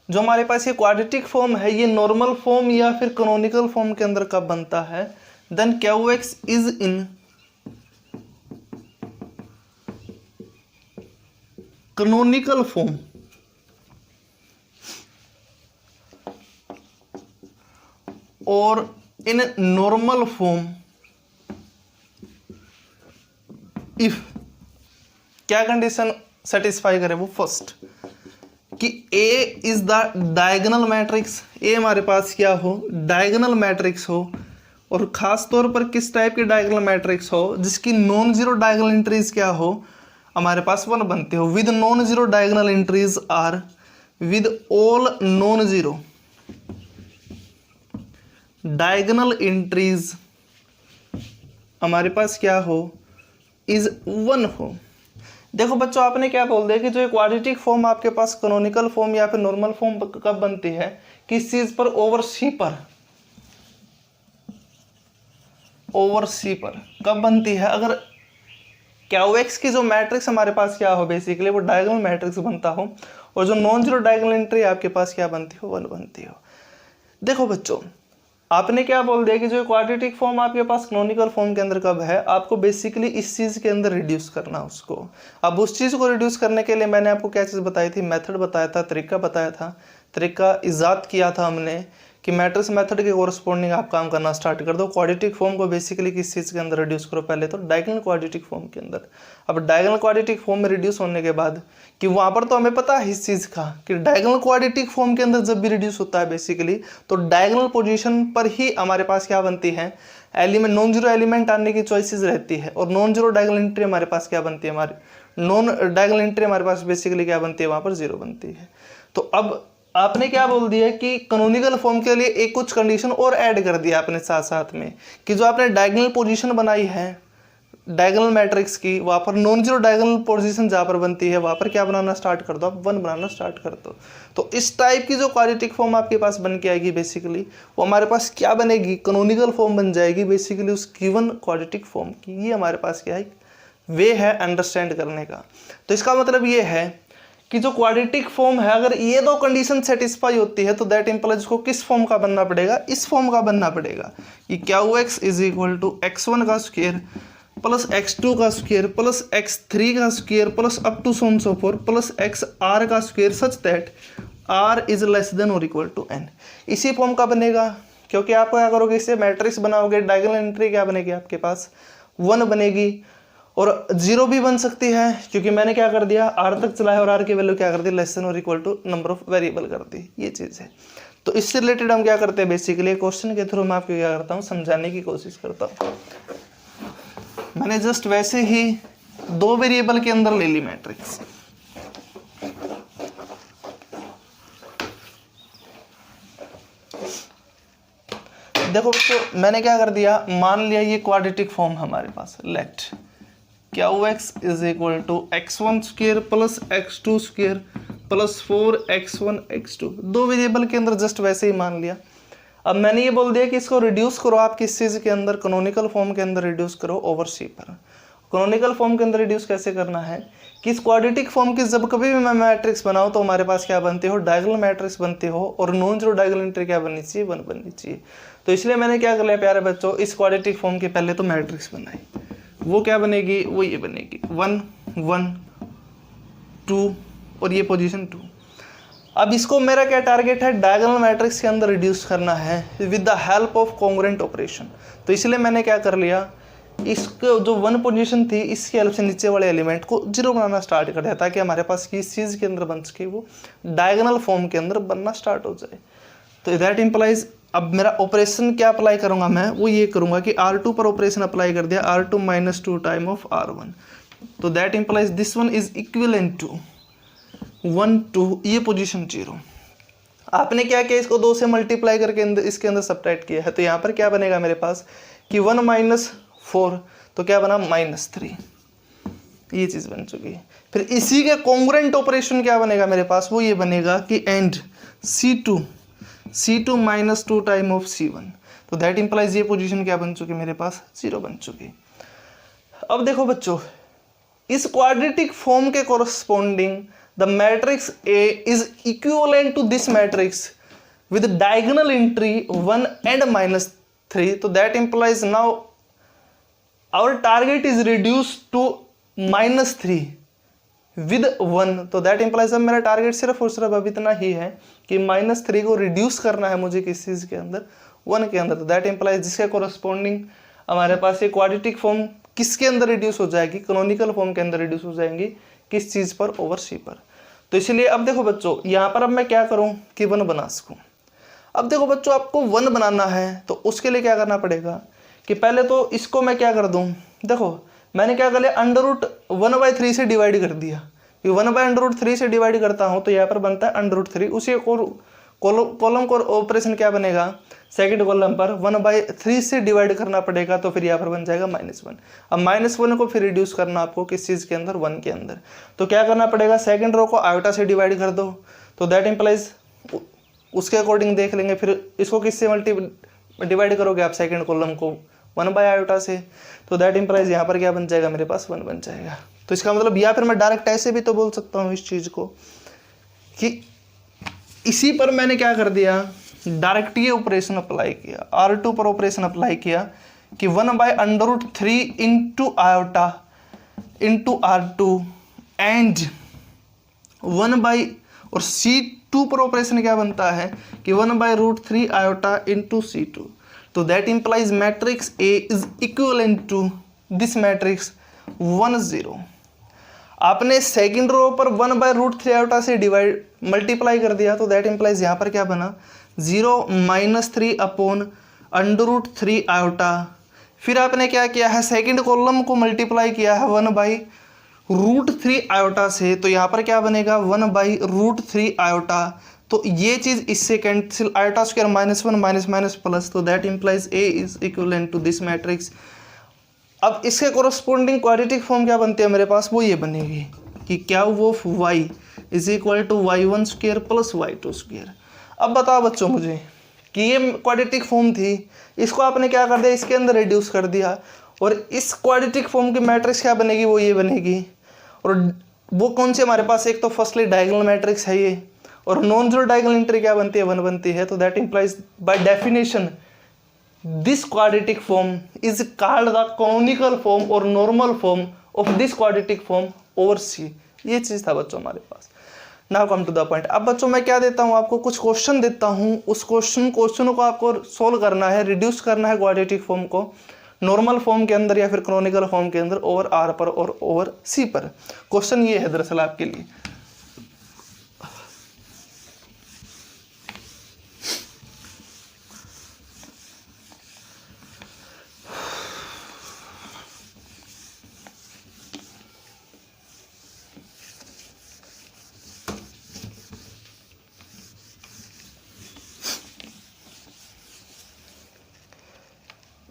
जो हमारे पास ये क्वाड्रेटिक फॉर्म है ये नॉर्मल फॉर्म या फिर कैनोनिकल फॉर्म के अंदर कब बनता है, then QX is in canonical form और इन नॉर्मल फॉर्म इफ क्या कंडीशन सेटिस्फाई करे, वो फर्स्ट कि A is the diagonal matrix, A हमारे पास क्या हो, डायगोनल मैट्रिक्स हो, और खास तौर पर किस टाइप की डायगोनल मैट्रिक्स हो, जिसकी नॉन जीरो डायगोनल एंट्रीज क्या हो, हमारे पास 1 बनते हो। With non zero diagonal entries or with all non zero diagonal entries हमारे पास क्या हो, इज 1 हो। देखो बच्चों आपने क्या बोल दिया कि जो क्वाड्रेटिक फॉर्म आपके पास कैनोनिकल फॉर्म या फिर नॉर्मल फॉर्म कब बनती है, किस चीज पर, ओवर C पर। ओवर C पर कब बनती है, अगर QX की जो मैट्रिक्स हमारे पास क्या हो, बेसिकली वो डायगोनल मैट्रिक्स बनता हो, और जो नॉन जीरो डायगोनल एंट्री आपके पास क्या बनती हो, 1 बनती हो। देखो बच्चों आपने क्या बोल दिया कि जो क्वाड्रेटिक फॉर्म आपके पास कैनोनिकल फॉर्म के अंदर कब है, आपको बेसिकली इस चीज़ के अंदर रिड्यूस करना उसको। अब उस चीज़ को रिड्यूस करने के लिए मैंने आपको क्या चीज़ बताई थी, मेथड बताया था, तरीका बताया था, तरीका इजाद किया था हमने कि मैट्रिक्स मेथड के कोरस्पॉन्डिंग आप काम करना स्टार्ट कर दो। क्वाड्रेटिक फॉर्म को बेसिकली किस चीज़ के अंदर रिड्यूस करो, पहले तो डायगोनल क्वाड्रेटिक फॉर्म के अंदर। अब डायगोनल क्वाड्रेटिक फॉर्म में रिड्यूस होने के बाद कि वहाँ पर तो हमें पता है इस चीज़ का कि डायगोनल क्वाड्रेटिक फॉर्म के अंदर जब भी रिड्यूस होता है बेसिकली तो डायगोनल पोजीशन पर ही हमारे पास क्या बनती है, एलिमेंट, नॉन जीरो एलिमेंट आने की चॉइसेस रहती है। और नॉन जीरो डायगोनल एंट्री हमारे पास क्या बनती है, हमारी नॉन डायगोनल एंट्री हमारे पास बेसिकली क्या बनती है, वहाँ पर जीरो बनती है। तो अब आपने क्या बोल दिया कि कैनोनिकल फॉर्म के लिए एक कुछ कंडीशन और ऐड कर दिया आपने साथ साथ में कि जो आपने डायगोनल पोजीशन बनाई है डायगोनल मैट्रिक्स की, वहाँ पर नॉन जीरो डायगोनल पोजीशन जहाँ पर बनती है वहाँ पर क्या बनाना स्टार्ट कर दो, आप 1 बनाना स्टार्ट कर दो। तो इस टाइप की जो क्वाड्रेटिक फॉर्म आपके पास बन के आएगी बेसिकली वो हमारे पास क्या बनेगी, कैनोनिकल फॉर्म बन जाएगी बेसिकली उस गिवन क्वाड्रेटिक फॉर्म की। ये हमारे पास क्या है, वे है अंडरस्टैंड करने का। तो इसका मतलब ये है कि जो क्वाड्रेटिक फॉर्म है अगर ये दो कंडीशन सेटिस्फाई होती है तो दैट इंप्लाइज को किस फॉर्म का बनना पड़ेगा, इस फॉर्म का बनना पड़ेगा कि Q X is equal to x1 का स्क्वायर प्लस x2 का स्क्वायर प्लस x3 का square plus up to so so four plus xr का square such that r is less than और इक्वल टू n। इसी form का बनेगा, क्योंकि आप क्या करोगे, इससे मैट्रिक्स बनाओगे, डायगोनल एंट्री क्या बनेगी आपके पास 1 बनेगी और 0 भी बन सकती है क्योंकि मैंने क्या कर दिया, r तक चलाया और r की वैल्यू क्या कर दी, लेस देन और equal to number of variable कर दी। ये चीज़ है। तो इससे रिलेटेड हम क्या करते हैं बेसिकली क्वेश्चन के थ्रू मैं आपको क्या करता हूँ समझाने की कोशिश करता हूँ। मैंने जस्ट वैसे ही 2 वेरिएबल के अंदर ले ली मैट्रिक्स। देखो तो मैंने क्या कर दिया, मान लिया ये क्वाड्रेटिक फॉर्म हमारे पास, let Q X is equal to x1 square plus x2 square plus 4x1 x2, 2 variable के अंदर जस्ट वैसे ही मान लिया। अब मैंने ये बोल दिया कि इसको रिड्यूस करो आप किस चीज़ के अंदर, कैनोनिकल फॉर्म के अंदर रिड्यूस करो ओवर सी पर। कैनोनिकल फॉर्म के अंदर रिड्यूस कैसे करना है कि इस क्वाड्रेटिक फॉर्म की जब कभी भी मैं मैट्रिक्स बनाऊँ तो हमारे पास क्या बनती हो, डायगोनल मैट्रिक्स बनती हो और नॉन जीरो डायगोनल एंट्री क्या बननी चाहिए, 1 बननी चाहिए। तो इसलिए मैंने क्या कर लिया प्यारे बच्चों, इस क्वाड्रेटिक फॉर्म की पहले तो मैट्रिक्स बनाई, वो क्या बनेगी, वो ये बनेगी 1 1 2 और ये पोजीशन 2। अब इसको मेरा क्या टारगेट है, डायगोनल मैट्रिक्स के अंदर रिड्यूस करना है with the help of congruent operation. तो इसलिए मैंने क्या कर लिया, इसको जो 1 पोजीशन थी इसकी हेल्प से नीचे वाले एलिमेंट को 0 बनाना स्टार्ट कर दिया ताकि हमारे पास किस चीज़ के अंदर बन सके, वो डायगोनल फॉर्म के अंदर बनना स्टार्ट हो जाए। तो दैट इम्प्लाइज अब मेरा ऑपरेशन क्या अप्लाई करूंगा मैं, वो ये करूंगा कि R2 पर ऑपरेशन अप्लाई कर दिया, R2 minus 2 time of R1। तो that implies this one is equivalent to 1 2, ये पोजीशन 0। आपने क्या किया, इसको 2 से मल्टीप्लाई करके इसके अंदर सब्ट्रैक्ट किया है। तो यहाँ पर क्या बनेगा मेरे पास कि 1 माइनस 4 तो क्या बना -3, ये चीज़ बन चुकी है। फिर इसी के कॉन्ग्रुएंट ऑपरेशन क्या बनेगा मेरे पास, वो ये बनेगा कि and C2 minus 2 time of C1। तो दैट इम्प्लाइज ये पोजीशन क्या बन चुकी मेरे पास, 0 बन चुकी। अब देखो बच्चों, इस क्वाड्रेटिक फॉर्म के corresponding the matrix A is equivalent to this matrix with diagonal entry 1 and -3। तो that implies now our target is reduce to -3 with 1। तो दैट इम्प्लाइज अब मेरा टारगेट सिर्फ और सिर्फ अब इतना ही है कि -3 को रिड्यूस करना है मुझे किस चीज़ के अंदर, 1 के अंदर। तो दैट इम्प्लाइज जिसके कोरस्पॉन्डिंग हमारे पास ये क्वाड्रेटिक फॉर्म किसके अंदर रिड्यूस हो जाएगी, कैनोनिकल फॉर्म के अंदर रिड्यूस हो जाएंगी, किस चीज़ पर, ओवर सी पर। तो इसलिए अब देखो बच्चों, यहाँ पर अब मैं क्या करूँ कि 1 बना सकूँ। अब देखो बच्चों, आपको 1 बनाना है तो उसके लिए क्या करना पड़ेगा कि पहले तो इसको मैं क्या कर दूँ, देखो मैंने क्या कर लिया, √1/3 से डिवाइड कर दिया। 1/√3 से डिवाइड करता हूँ तो यहाँ पर बनता है √3। उसी कॉलम को ऑपरेशन क्या बनेगा, सेकंड कॉलम पर 1/3 से डिवाइड करना पड़ेगा, तो फिर यहाँ पर बन जाएगा -1। अब -1 को फिर रिड्यूस करना आपको किस चीज़ के अंदर, 1 के अंदर। तो क्या करना पड़ेगा, सेकंड रो को आयोटा से डिवाइड कर दो। तो दैट इम्प्लाइज उसके अकॉर्डिंग देख लेंगे, फिर इसको किससे डिवाइड करोगे आप, सेकंड कॉलम को 1/आयोटा से। तो दैट इम्प्लाइज यहाँ पर क्या बन जाएगा मेरे पास, 1 बन जाएगा। तो इसका मतलब, या फिर मैं डायरेक्ट ऐसे भी तो बोल सकता हूँ इस चीज़ को कि इसी पर मैंने क्या कर दिया, डायरेक्ट ये ऑपरेशन अप्लाई किया, R2 पर ऑपरेशन अप्लाई किया कि 1/√3 into iota into R2 and 1 और C2 पर ऑपरेशन क्या बनता है कि 1/√3 आयोटा इंटू C2। तो that implies matrix A is equivalent to this matrix 1 0। आपने सेकंड रो पर 1/√3 आयोटा से डिवाइड मल्टीप्लाई कर दिया, तो दैट इंप्लाइज यहाँ पर क्या बना 0 - 3 अपॉन √3 आयोटा। फिर आपने क्या किया है, सेकंड कॉलम को मल्टीप्लाई किया है 1/√3 आयोटा से, तो यहाँ पर क्या बनेगा 1/√3 आयोटा। तो ये चीज़ इससे cancel, iota square -1 minus plus, तो that implies A is equivalent to this matrix. अब इसके कोरस्पोंडिंग क्वाड्रेटिक फॉर्म क्या बनती है मेरे पास, वो ये बनेगी कि क्या of y is equal to y1² plus y2²। अब बताओ बच्चों मुझे कि ये क्वाड्रेटिक फॉर्म थी, इसको आपने क्या कर दिया, इसके अंदर रिड्यूस कर दिया, और इस क्वाड्रेटिक फॉर्म की मैट्रिक्स क्या बनेगी, वो ये बनेगी। और वो कौन सी हमारे पास, एक तो फर्स्टली डायगोनल मैट्रिक्स है ये, और नॉन जीरो डायगोनल एंट्री क्या बनती है 1 बनती है। तो that implies by definition this quadratic form is called the canonical form or normal form of this quadratic form over C। ये चीज था बच्चों हमारे पास। Now come to the point। अब बच्चों मैं क्या देता हूँ आपको, कुछ क्वेश्चन देता हूँ, उस क्वेश्चन को आपको सोल्व करना है, रिड्यूस करना है क्वाड्रेटिक फॉर्म को नॉर्मल फॉर्म के अंदर या फिर कैनोनिकल फॉर्म के अंदर ओवर R पर और ओवर C पर। क्वेश्चन ये है दरअसल आपके लिए,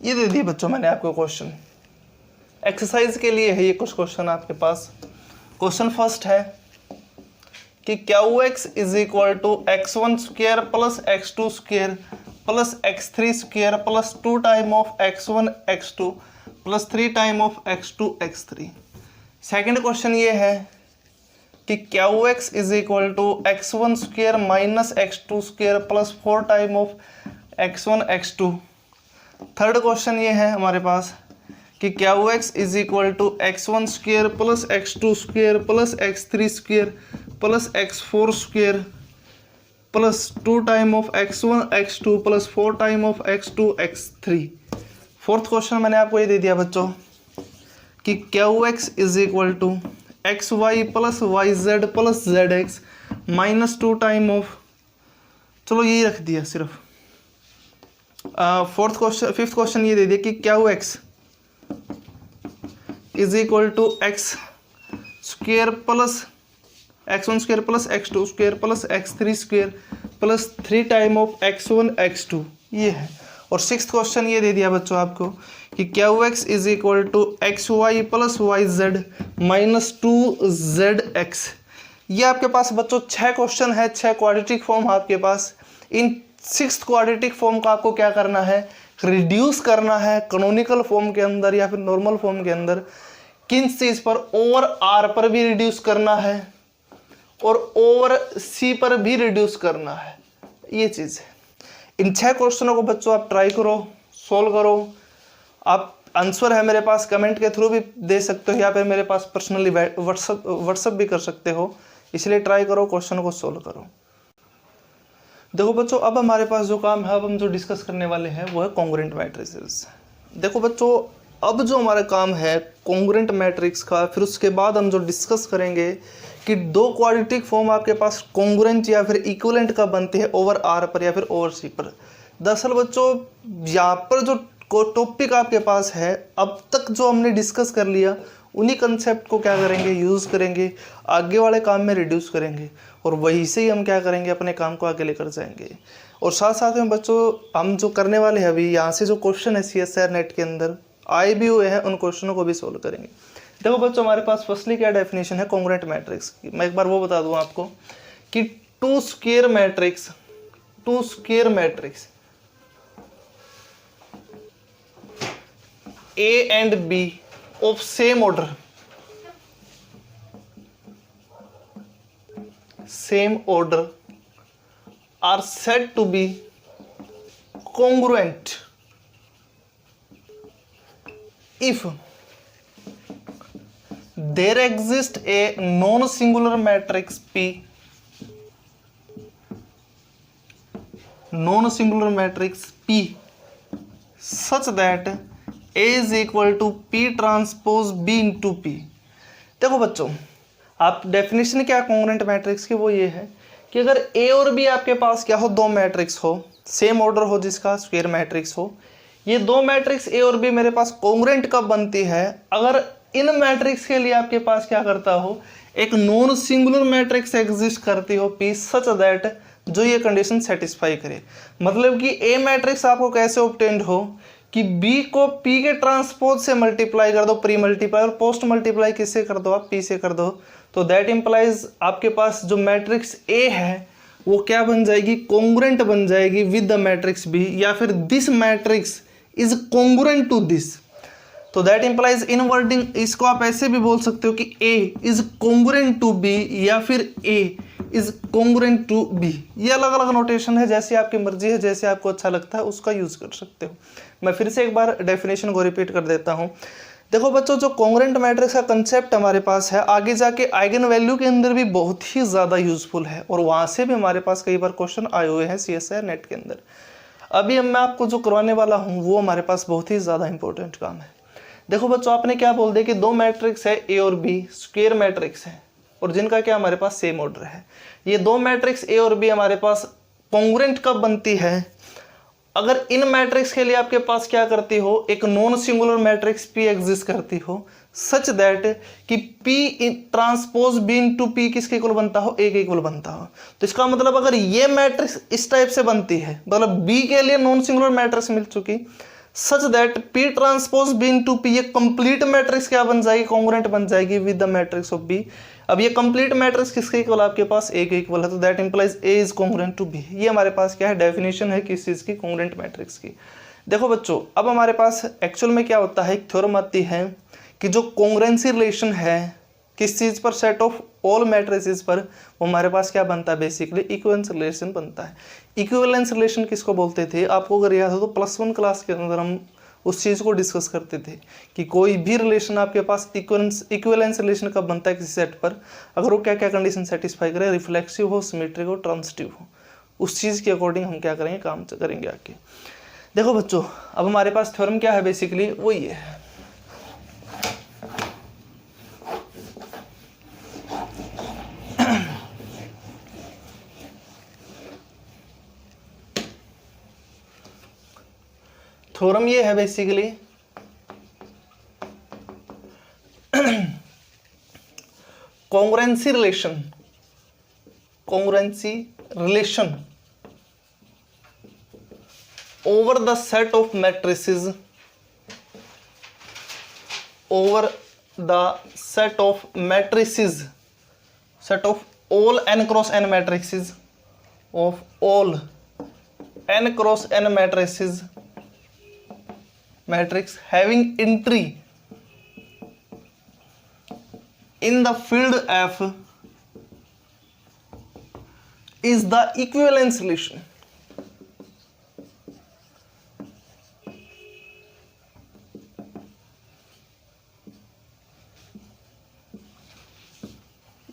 ये दे दिए बच्चों मैंने आपको क्वेश्चन, एक्सरसाइज के लिए है ये कुछ क्वेश्चन आपके पास। क्वेश्चन फर्स्ट है कि QX is equal to x1² plus x2² plus x3² plus 2 time of x1 x2 plus 3 time of x2 x3। Second question ये है कि QX is equal to x1² minus x2² plus 4 time of x1 x2। Third question ये है हमारे पास कि QX is equal to x1² plus x2² plus x3² plus x4² plus 2 time of x1 x2 plus 4 time of x2 x3। Fourth question मैंने आपको ये दे दिया बच्चों कि QX is equal to xy plus yz plus zx minus 2 time of, चलो यही रख दिया सिर्फ। फिफ्थ क्वेश्चन ये दे दिया कि QX is equal to x² plus x1² plus x2² plus x3² plus 3 time of x1 x2, ये है। और सिक्स्थ क्वेश्चन ये दे दिया बच्चों आपको कि QX is equal to xy plus yz minus 2zx। ये आपके पास बच्चों 6 क्वेश्चन है, 6 क्वाड्रेटिक फॉर्म आपके पास। इन सिक्स्थ क्वाड्रेटिक फॉर्म का आपको क्या करना है, रिड्यूस करना है कैनोनिकल फॉर्म के अंदर या फिर नॉर्मल फॉर्म के अंदर। किन चीज पर, ओवर R पर भी रिड्यूस करना है और ओवर C पर भी रिड्यूस करना है, ये चीज है। इन 6 क्वेश्चनों को बच्चों आप ट्राई करो, सोल्व करो। आप आंसर है मेरे पास कमेंट के थ्रू भी दे सकते हो या फिर मेरे पास पर्सनली व्हाट्सअप भी कर सकते हो, इसलिए ट्राई करो, क्वेश्चन को सोल्व करो। देखो बच्चों अब हमारे पास जो काम है, अब हम जो डिस्कस करने वाले हैं वो है कॉन्ग्रुएंट मैट्रिसेस। देखो बच्चों अब जो हमारा काम है कॉन्ग्रुएंट मैट्रिक्स का, फिर उसके बाद हम जो डिस्कस करेंगे कि दो क्वाड्रेटिक फॉर्म आपके पास कॉन्ग्रुएंट या फिर इक्विवेलेंट का बनते हैं ओवर R पर या फिर ओवर C पर। दरअसल बच्चों यहाँ पर जो टॉपिक आपके पास है अब तक जो हमने डिस्कस कर लिया, उन्हीं कंसेप्ट को क्या करेंगे, यूज़ करेंगे, आगे वाले काम में रिड्यूस करेंगे और वहीं से ही हम क्या करेंगे, अपने काम को आगे लेकर जाएंगे। और साथ साथ में बच्चों हम जो करने वाले हैं अभी, यहाँ से जो क्वेश्चन है CSIR नेट के अंदर आए भी हुए हैं, उन क्वेश्चनों को भी सोल्व करेंगे। देखो बच्चों हमारे पास फर्स्टली क्या डेफिनेशन है कॉन्ग्रुएंट मैट्रिक्स की, मैं एक बार वो बता दूँ आपको कि two square matrix A and B of same order are said to be congruent if there exists a non-singular matrix P, non-singular matrix P such that A is equal to P transpose B into P। देखो बच्चों, आप definition क्या congruent matrix की, वो ये है कि अगर ए और बी आपके पास क्या हो, दो मैट्रिक्स हो, सेम ऑर्डर हो, जिसका स्क्वायर मैट्रिक्स हो, ये दो मैट्रिक्स ए और बी मेरे पास कॉन्ग्रुएंट कब बनती है, अगर इन मैट्रिक्स के लिए आपके पास क्या करता हो, एक नॉन सिंगुलर मैट्रिक्स एग्जिस्ट करती हो पी सच दैट जो ये कंडीशन सेटिस्फाई करे। मतलब कि ए मैट्रिक्स आपको कैसे ऑब्टेन्ड हो कि बी को पी के ट्रांसपोज से मल्टीप्लाई कर दो, प्री मल्टीप्लाई, और पोस्ट मल्टीप्लाई किससे कर दो, आप पी से कर दो, तो दैट इंप्लाइज आपके पास जो मैट्रिक्स ए है वो क्या बन जाएगी, कॉन्ग्रुएंट बन जाएगी विद द मैट्रिक्स बी, या फिर this matrix is congruent to this. तो दैट इंप्लाइज इन वर्डिंग, इसको आप ऐसे भी बोल सकते हो कि A is congruent to B या फिर A is congruent to B. ये अलग अलग नोटेशन है, जैसे आपकी मर्जी है, जैसे आपको अच्छा लगता है उसका यूज कर सकते हो। मैं फिर से एक बार डेफिनेशन को रिपीट कर देता हूँ। देखो बच्चों, जो कॉन्ग्रुएंट मैट्रिक्स का कंसेप्ट हमारे पास है, आगे जाके आइगन वैल्यू के अंदर भी बहुत ही ज़्यादा यूजफुल है, और वहाँ से भी हमारे पास कई बार क्वेश्चन आए हुए हैं CSIR नेट के अंदर। अभी मैं आपको जो करवाने वाला हूँ वो हमारे पास बहुत ही ज़्यादा इंपॉर्टेंट काम है। देखो बच्चों, आपने क्या बोल दिया कि दो मैट्रिक्स है ए और बी, स्क्वायर मैट्रिक्स है, और जिनका क्या हमारे पास सेम ऑर्डर है। ये दो मैट्रिक्स ए और बी हमारे पास कॉन्ग्रुएंट कब बनती है, अगर इन मैट्रिक्स के लिए आपके पास क्या करती हो, एक non singular matrix P exist करती हो सच दैट कि P transpose B into P किसके इक्वल बनता हो, ए के इक्वल बनता हो। तो इसका मतलब अगर ये मैट्रिक्स इस टाइप से बनती है, मतलब बी के लिए नॉन सिंगुलर मैट्रिक्स मिल चुकी such that P transpose B into P, ये कंप्लीट मैट्रिक्स क्या बन जाएगी, कॉन्ग्रुएंट बन जाएगी with the matrix of B. अब ये कंप्लीट मैट्रिक्स किसके इक्वल, आपके पास ए के इक्वल है, तो that implies A is congruent to B. ये हमारे पास क्या है, डेफिनेशन है किस चीज़ की, कॉन्ग्रुएंट मैट्रिक्स की। देखो बच्चों, अब हमारे पास एक्चुअल में क्या होता है, एक थ्योरम आती है कि जो कॉन्ग्रुएंसी रिलेशन है किस चीज़ पर, सेट ऑफ ऑल मैट्रिसेस पर, वो हमारे पास क्या बनता है, बेसिकली इक्विवेलेंस रिलेशन बनता है। इक्विवेलेंस रिलेशन किसको बोलते थे, आपको अगर याद हो तो +1 क्लास के अंदर हम उस चीज़ को डिस्कस करते थे कि कोई भी रिलेशन आपके पास इक्विवेलेंस रिलेशन कब बनता है किसी सेट पर, अगर वो क्या क्या कंडीशन सेटिस्फाई करे, रिफ्लेक्सिव हो, सिमेट्रिक हो, ट्रांजिटिव हो, उस चीज़ के अकॉर्डिंग हम क्या करेंगे, काम करेंगे आगे। देखो बच्चों, अब हमारे पास थ्योरम क्या है, बेसिकली वो ये है। थ्योरम ये है basically congruency relation over the set of matrices, set of all n cross n matrices, of all n cross n matrices, matrix having entry in the field F is the equivalence relation.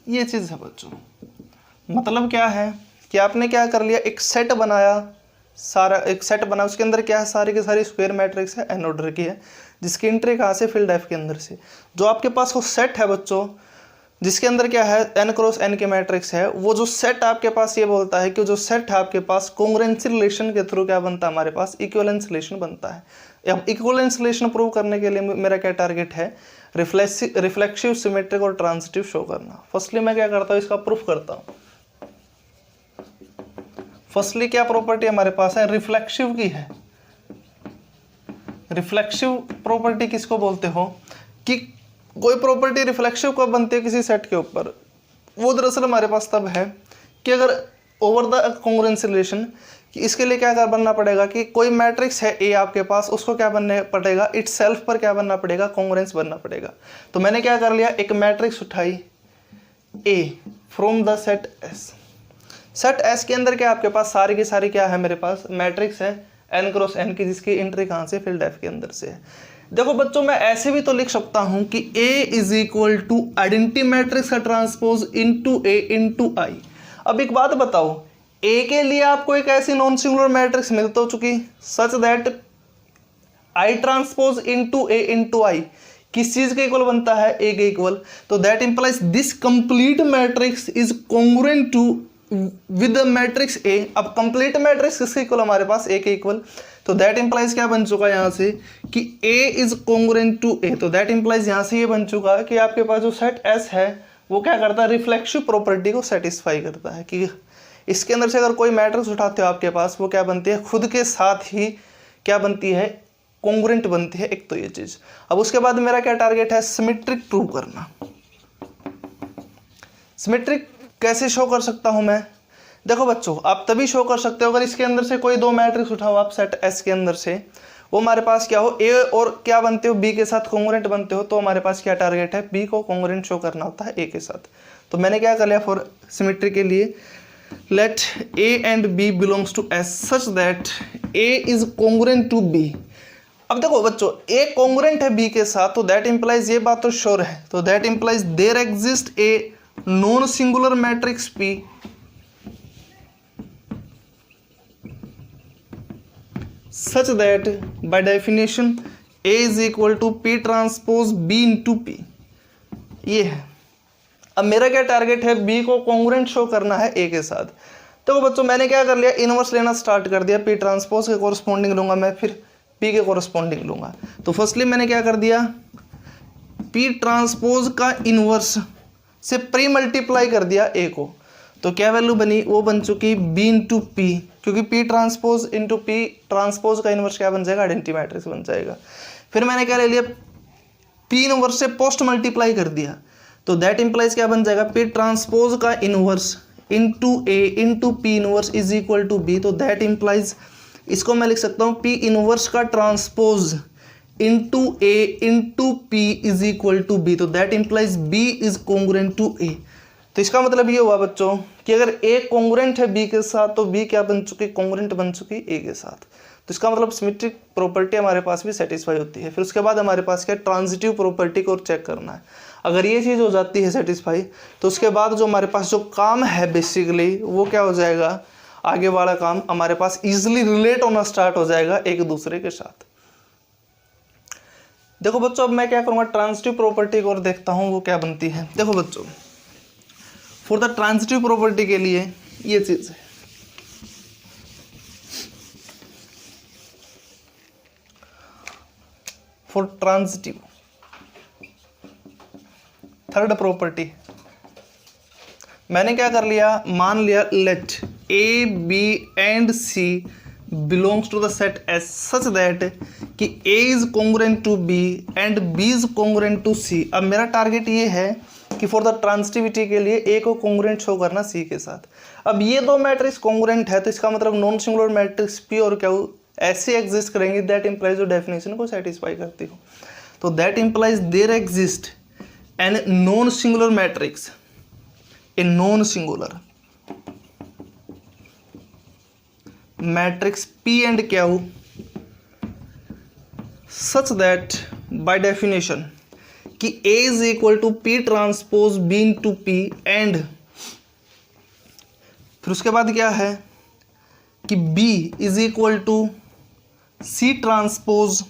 ये चीज है बच्चों, मतलब क्या है कि आपने क्या कर लिया, एक सेट बनाया, सारा एक सेट बना, उसके अंदर क्या है, सारी की सारी स्क्वायर मैट्रिक्स है, एन ऑर्डर की है, जिसकी एंट्री कहाँ से, फील्ड एफ के अंदर से। जो आपके पास वो सेट है बच्चों, जिसके अंदर क्या है, एन क्रॉस एन के मैट्रिक्स है, वो जो सेट आपके पास ये बोलता है कि जो सेट है आपके पास कॉन्ग्रुएंसी रिलेशन के थ्रू क्या बनता है, हमारे पास इक्विवेलेंस रिलेशन बनता है। अब इक्विवेलेंस रिलेशन प्रूव करने के लिए मेरा क्या टारगेट है, रिफ्लेक्सिव, सिमेट्रिक और ट्रांजिटिव शो करना। फर्स्टली मैं क्या करता हूँ, इसका प्रूफ करता हूँ। फर्स्टली क्या प्रॉपर्टी हमारे पास है, रिफ्लेक्सिव की है। रिफ्लेक्सिव प्रॉपर्टी किसको बोलते हो, कि कोई प्रॉपर्टी रिफ्लेक्सिव कब बनती है किसी सेट के ऊपर, वो दरअसल हमारे पास तब है कि अगर ओवर द कॉन्ग्रुएंसी रिलेशन, कि इसके लिए क्या बनना पड़ेगा कि कोई मैट्रिक्स है ए आपके पास, उसको क्या बनना पड़ेगा, इट्स सेल्फ पर क्या बनना पड़ेगा, कॉन्ग्रुएंस बनना पड़ेगा। तो मैंने क्या कर लिया, एक मैट्रिक्स उठाई A from the set S. Set S के अंदर क्या आपके पास सारी की सारी क्या है, मेरे पास मैट्रिक्स है n क्रॉस n की, जिसकी एंट्री कहाँ से, फील्ड F के अंदर से है। देखो बच्चों मैं ऐसे भी तो लिख सकता हूं कि A is equal to identity matrix का transpose into A into I. अब एक बात बताओ, A के लिए आपको एक ऐसी नॉन सिंगुलर मैट्रिक्स मिल तो चुकी such that I transpose into A into I किस चीज के इक्वल बनता है, A के इक्वल। तो that implies this complete matrix is congruent to with the matrix A। अब कंप्लीट मैट्रिक्स किसके इक्वल, हमारे पास A के इक्वल। तो दैट इंप्लाइज क्या बन चुका है यहाँ से कि A is congruent to A। तो दैट इंप्लाइज यहाँ से ये बन चुका है कि आपके पास जो सेट S है वो क्या करता है, रिफ्लेक्सिव प्रॉपर्टी को सेटिस्फाई करता है कि इसके अंदर से अगर कोई मैट्रिक्स उठाते हो आपके पास, वो क्या बनती है, खुद के साथ ही क्या बनती है, कॉन्ग्रुएंट बनती है। एक तो ये चीज। अब उसके बाद मेरा क्या टारगेट है, सिमेट्रिक प्रूव करना। सिमेट्रिक कैसे शो कर सकता हूं मैं, देखो बच्चों आप तभी शो कर सकते हो अगर इसके अंदर से कोई दो मैट्रिक्स उठाओ आप सेट S के अंदर से, वो हमारे पास क्या हो, A और क्या बनते हो, B के साथ कॉन्ग्रुएंट बनते हो। तो हमारे पास क्या टारगेट है, B को कॉन्ग्रुएंट शो करना होता है A के साथ। तो मैंने क्या कर लिया फॉर सिमेट्री के लिए, let A and B belongs to S such that A is congruent to B। अब देखो बच्चों A कॉन्ग्रुएंट है B के साथ, तो दैट इंप्लाइज, ये बात तो श्योर है, तो that implies there exist a non singular matrix P such that by definition A is equal to P transpose B into P। ये है। अब मेरा क्या टारगेट है, B को कॉन्ग्रुएंट शो करना है A के साथ। तो बच्चों मैंने क्या कर लिया, इनवर्स लेना स्टार्ट कर दिया। P ट्रांसपोज के कोरस्पॉन्डिंग लूंगा मैं, फिर P के कोरस्पॉन्डिंग लूंगा। तो फर्स्टली मैंने क्या कर दिया, P ट्रांसपोज का इनवर्स से प्री मल्टीप्लाई कर दिया A को। तो क्या वैल्यू बनी, वो बन चुकी B इंटू P, क्योंकि P transpose into P transpose का इनवर्स क्या बन जाएगा, आइडेंटिटी मैट्रिक्स बन जाएगा। फिर मैंने क्या ले लिया, P इनवर्स से पोस्ट मल्टीप्लाई कर दिया। तो दैट इंप्लाइज क्या बन जाएगा, P ट्रांसपोज का inverse into A into P inverse is equal to B। तो दैट इंप्लाइज, इसको मैं लिख सकता हूँ P इनवर्स का transpose into A into P is equal to B। तो that implies B is congruent to A। तो इसका मतलब ये हुआ बच्चों कि अगर A कॉन्ग्रुएंट है B के साथ, तो B क्या बन चुकी, कॉन्ग्रुएंट बन चुकी A के साथ। तो इसका मतलब सिमेट्रिक प्रॉपर्टी हमारे पास भी सेटिस्फाई होती है। फिर उसके बाद हमारे पास क्या, ट्रांजिटिव प्रॉपर्टी को चेक करना है। अगर ये चीज़ हो जाती है सेटिस्फाई, तो उसके बाद जो हमारे पास जो काम है बेसिकली वो क्या हो जाएगा, आगे वाला काम हमारे पास इजिली रिलेट होना स्टार्ट हो जाएगा एक दूसरे के साथ। देखो बच्चों अब मैं क्या करूँगा, ट्रांजिटिव प्रॉपर्टी को और देखता हूँ वो क्या बनती है। देखो बच्चों फॉर द ट्रांजिटिव प्रॉपर्टी के लिए ये चीज है, फॉर ट्रांजिटिव थर्ड प्रॉपर्टी मैंने क्या कर लिया, मान लिया let A B and C belongs to the set S such that कि A is congruent to B and B is congruent to C। अब मेरा टारगेट ये है कि फॉर द ट्रांजिटिविटी के लिए A को कॉन्ग्रुएंट शो करना C के साथ। अब ये दो मैट्रिक्स कॉन्ग्रुएंट है, तो इसका मतलब नॉन सिंगुलर मैट्रिक्स P और क्या ऐसे एग्जिस्ट करेंगे, दैट इंप्लाइज जो डेफिनेशन को सेटिस्फाई करती हो। तो that implies there exist an non singular matrix, a non singular matrix P and Q such that by definition कि A is equal to P transpose B into P and फिर उसके बाद क्या है कि B is equal to C transpose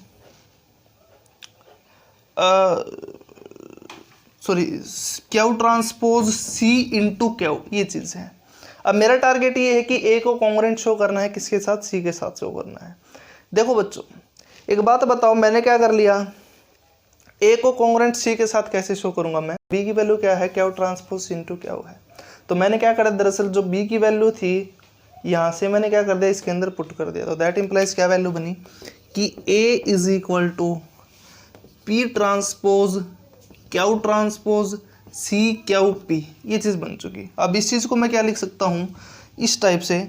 Q transpose C into Q, ये चीज़ है। अब मेरा टारगेट ये है कि A को कॉन्ग्रुएंट शो करना है, किसके साथ, C के साथ शो करना है। देखो बच्चों एक बात बताओ, मैंने क्या कर लिया, A को कॉन्ग्रुएंट C के साथ कैसे शो करूंगा मैं, B की वैल्यू क्या है, Q ट्रांसपोज इंटू Q है। तो मैंने क्या करा, दरअसल जो B की वैल्यू थी यहाँ से मैंने क्या कर दिया, इसके अंदर पुट कर दिया। तो दैट इंप्लाइज क्या वैल्यू बनी कि A is equal to P transpose Q transpose C Q P, ये चीज़ बन चुकी। अब इस चीज़ को मैं क्या लिख सकता हूँ इस टाइप से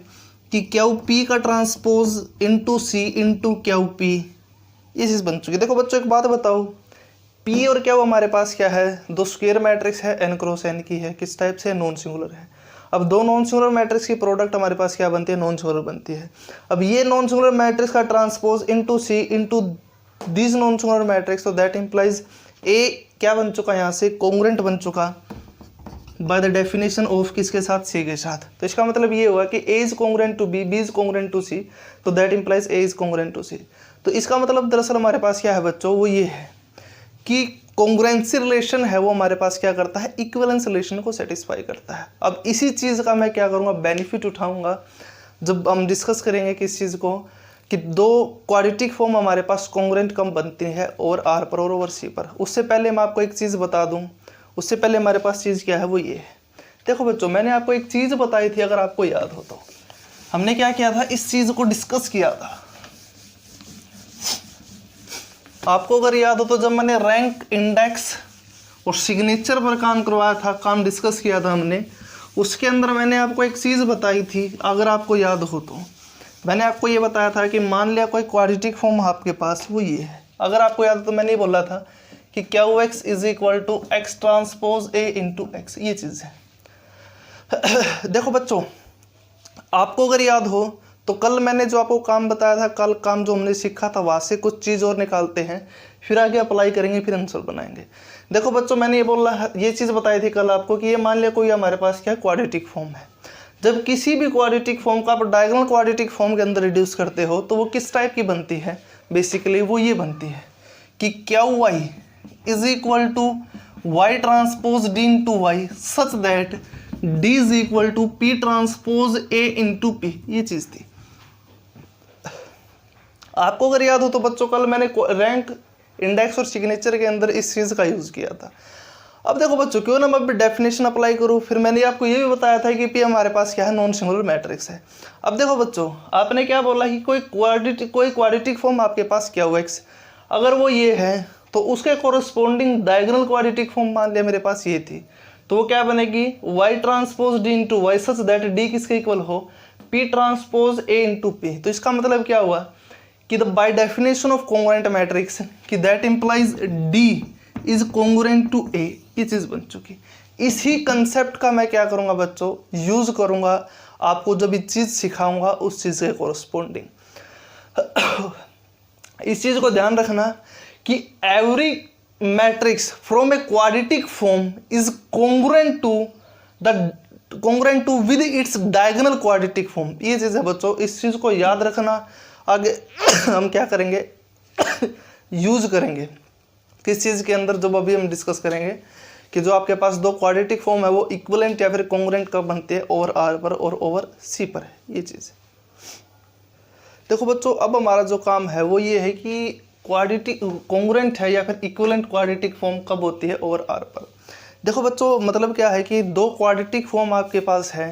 कि Q P का transpose into C into Q P, ये चीज़ बन चुकी। देखो बच्चों एक बात बताओ, P और Q हमारे पास क्या है, दो स्क्वायर मैट्रिक्स है, n क्रॉस n की है, किस टाइप से, नॉन सिंगुलर है। अब दो नॉन सिंगुलर मैट्रिक्स की प्रोडक्ट हमारे पास क्या बनती है, नॉन सिंगुलर बनती है। अब ये नॉन सिंगुलर मैट्रिक्स का transpose into C into this non singular matrix, तो दैट इंप्लाइज ए क्या बन चुका यहाँ से, कोंग्रुएंट बन चुका बाय द डेफिनेशन ऑफ किसके साथ, सी के साथ। तो इसका मतलब ये हुआ कि A is congruent to B, B is congruent to C, तो that implies A is congruent to C. तो इसका मतलब दरअसल हमारे पास क्या है बच्चों, वो ये है कि कोंग्रुएंसी रिलेशन है वो हमारे पास क्या करता है, इक्विवेलेंस रिलेशन को सेटिस्फाई करता है। अब इसी चीज़ का मैं क्या करूँगा, बेनिफिट उठाऊंगा जब हम डिस्कस करेंगे किस चीज़ को, कि दो क्वाड्रेटिक फॉर्म हमारे पास कोंग्रुएंट कम बनती है ओवर आर पर और ओवर सी पर। उससे पहले मैं आपको एक चीज़ बता दूं, उससे पहले हमारे पास चीज़ क्या है, वो ये है। देखो बच्चों, मैंने आपको एक चीज़ बताई थी, अगर आपको याद हो तो हमने क्या किया था, इस चीज़ को डिस्कस किया था। आपको अगर याद हो तो जब मैंने रैंक इंडेक्स और सिग्नेचर पर काम करवाया था, काम डिस्कस किया था हमने, उसके अंदर मैंने आपको एक चीज़ बताई थी, अगर आपको याद हो तो मैंने आपको ये बताया था कि मान लिया कोई क्वाड्रेटिक फॉर्म आपके पास वो ये है। अगर आपको याद हो तो मैंने ये बोला था कि Q X is equal to x transpose A into X, ये चीज़ है। देखो बच्चों, आपको अगर याद हो तो कल मैंने जो आपको काम बताया था, कल काम जो हमने सीखा था वहाँ से कुछ चीज़ और निकालते हैं, फिर आगे अप्लाई करेंगे, फिर आंसर बनाएंगे। देखो बच्चों, मैंने ये चीज़ बताई थी कल आपको कि ये मान लिया कोई हमारे पास क्या क्वाड्रेटिक फॉर्म है। जब किसी भी क्वाड्रेटिक फॉर्म को आप डायगोनल क्वाड्रेटिक फॉर्म के अंदर रिड्यूस करते हो तो वो किस टाइप की बनती है, बेसिकली वो ये बनती है कि Q Y is equal to Y transpose D into Y such that D is equal to P transpose A into P, ये चीज़ थी। आपको अगर याद हो तो बच्चों, कल मैंने रैंक इंडेक्स और सिग्नेचर के अंदर इस चीज़ का यूज़ किया था। अब देखो बच्चों, क्यों ना मैं डेफिनेशन अप्लाई करूँ, फिर मैंने आपको ये भी बताया था कि पी हमारे पास क्या है, नॉन सिंगुलर मैट्रिक्स है। अब देखो बच्चों, आपने क्या बोला कि कोई क्वाड्रेटिक फॉर्म आपके पास क्या हुआ एक्स, अगर वो ये है तो उसके कोरस्पोंडिंग डायगोनल क्वाड्रेटिक फॉर्म मान लिया मेरे पास ये थी, तो वो क्या बनेगी, Y transpose D into Y such that D किसके इक्वल हो, P transpose A into P. तो इसका मतलब क्या हुआ कि the by definition of congruent matrix कि that implies D is congruent to A, ये चीज़ बन चुकी। इसी कंसेप्ट का मैं क्या करूँगा बच्चों, यूज़ करूँगा आपको जब ये चीज़ सिखाऊंगा उस चीज़ के कोरस्पोंडिंग। इस चीज़ को ध्यान रखना कि every matrix from a quadratic form is congruent to with its diagonal quadratic form, ये चीज़ है बच्चों, इस चीज़ को याद रखना। आगे हम क्या करेंगे, यूज़ करेंगे किस चीज़ के अंदर, जब अभी हम डिस्कस करेंगे कि जो आपके पास दो क्वाड्रेटिक फॉर्म है वो इक्विवेलेंट या फिर कोंग्रुएंट कब बनते हैं, ओवर आर पर और ओवर सी पर है, ये चीज़। देखो बच्चों, अब हमारा जो काम है वो ये है कि क्वाड्रेटिक कोंग्रुएंट है या फिर इक्विवेलेंट क्वाड्रेटिक फॉर्म कब होती है, ओवर आर पर। देखो बच्चों, मतलब क्या है कि दो क्वाड्रेटिक फॉर्म आपके पास है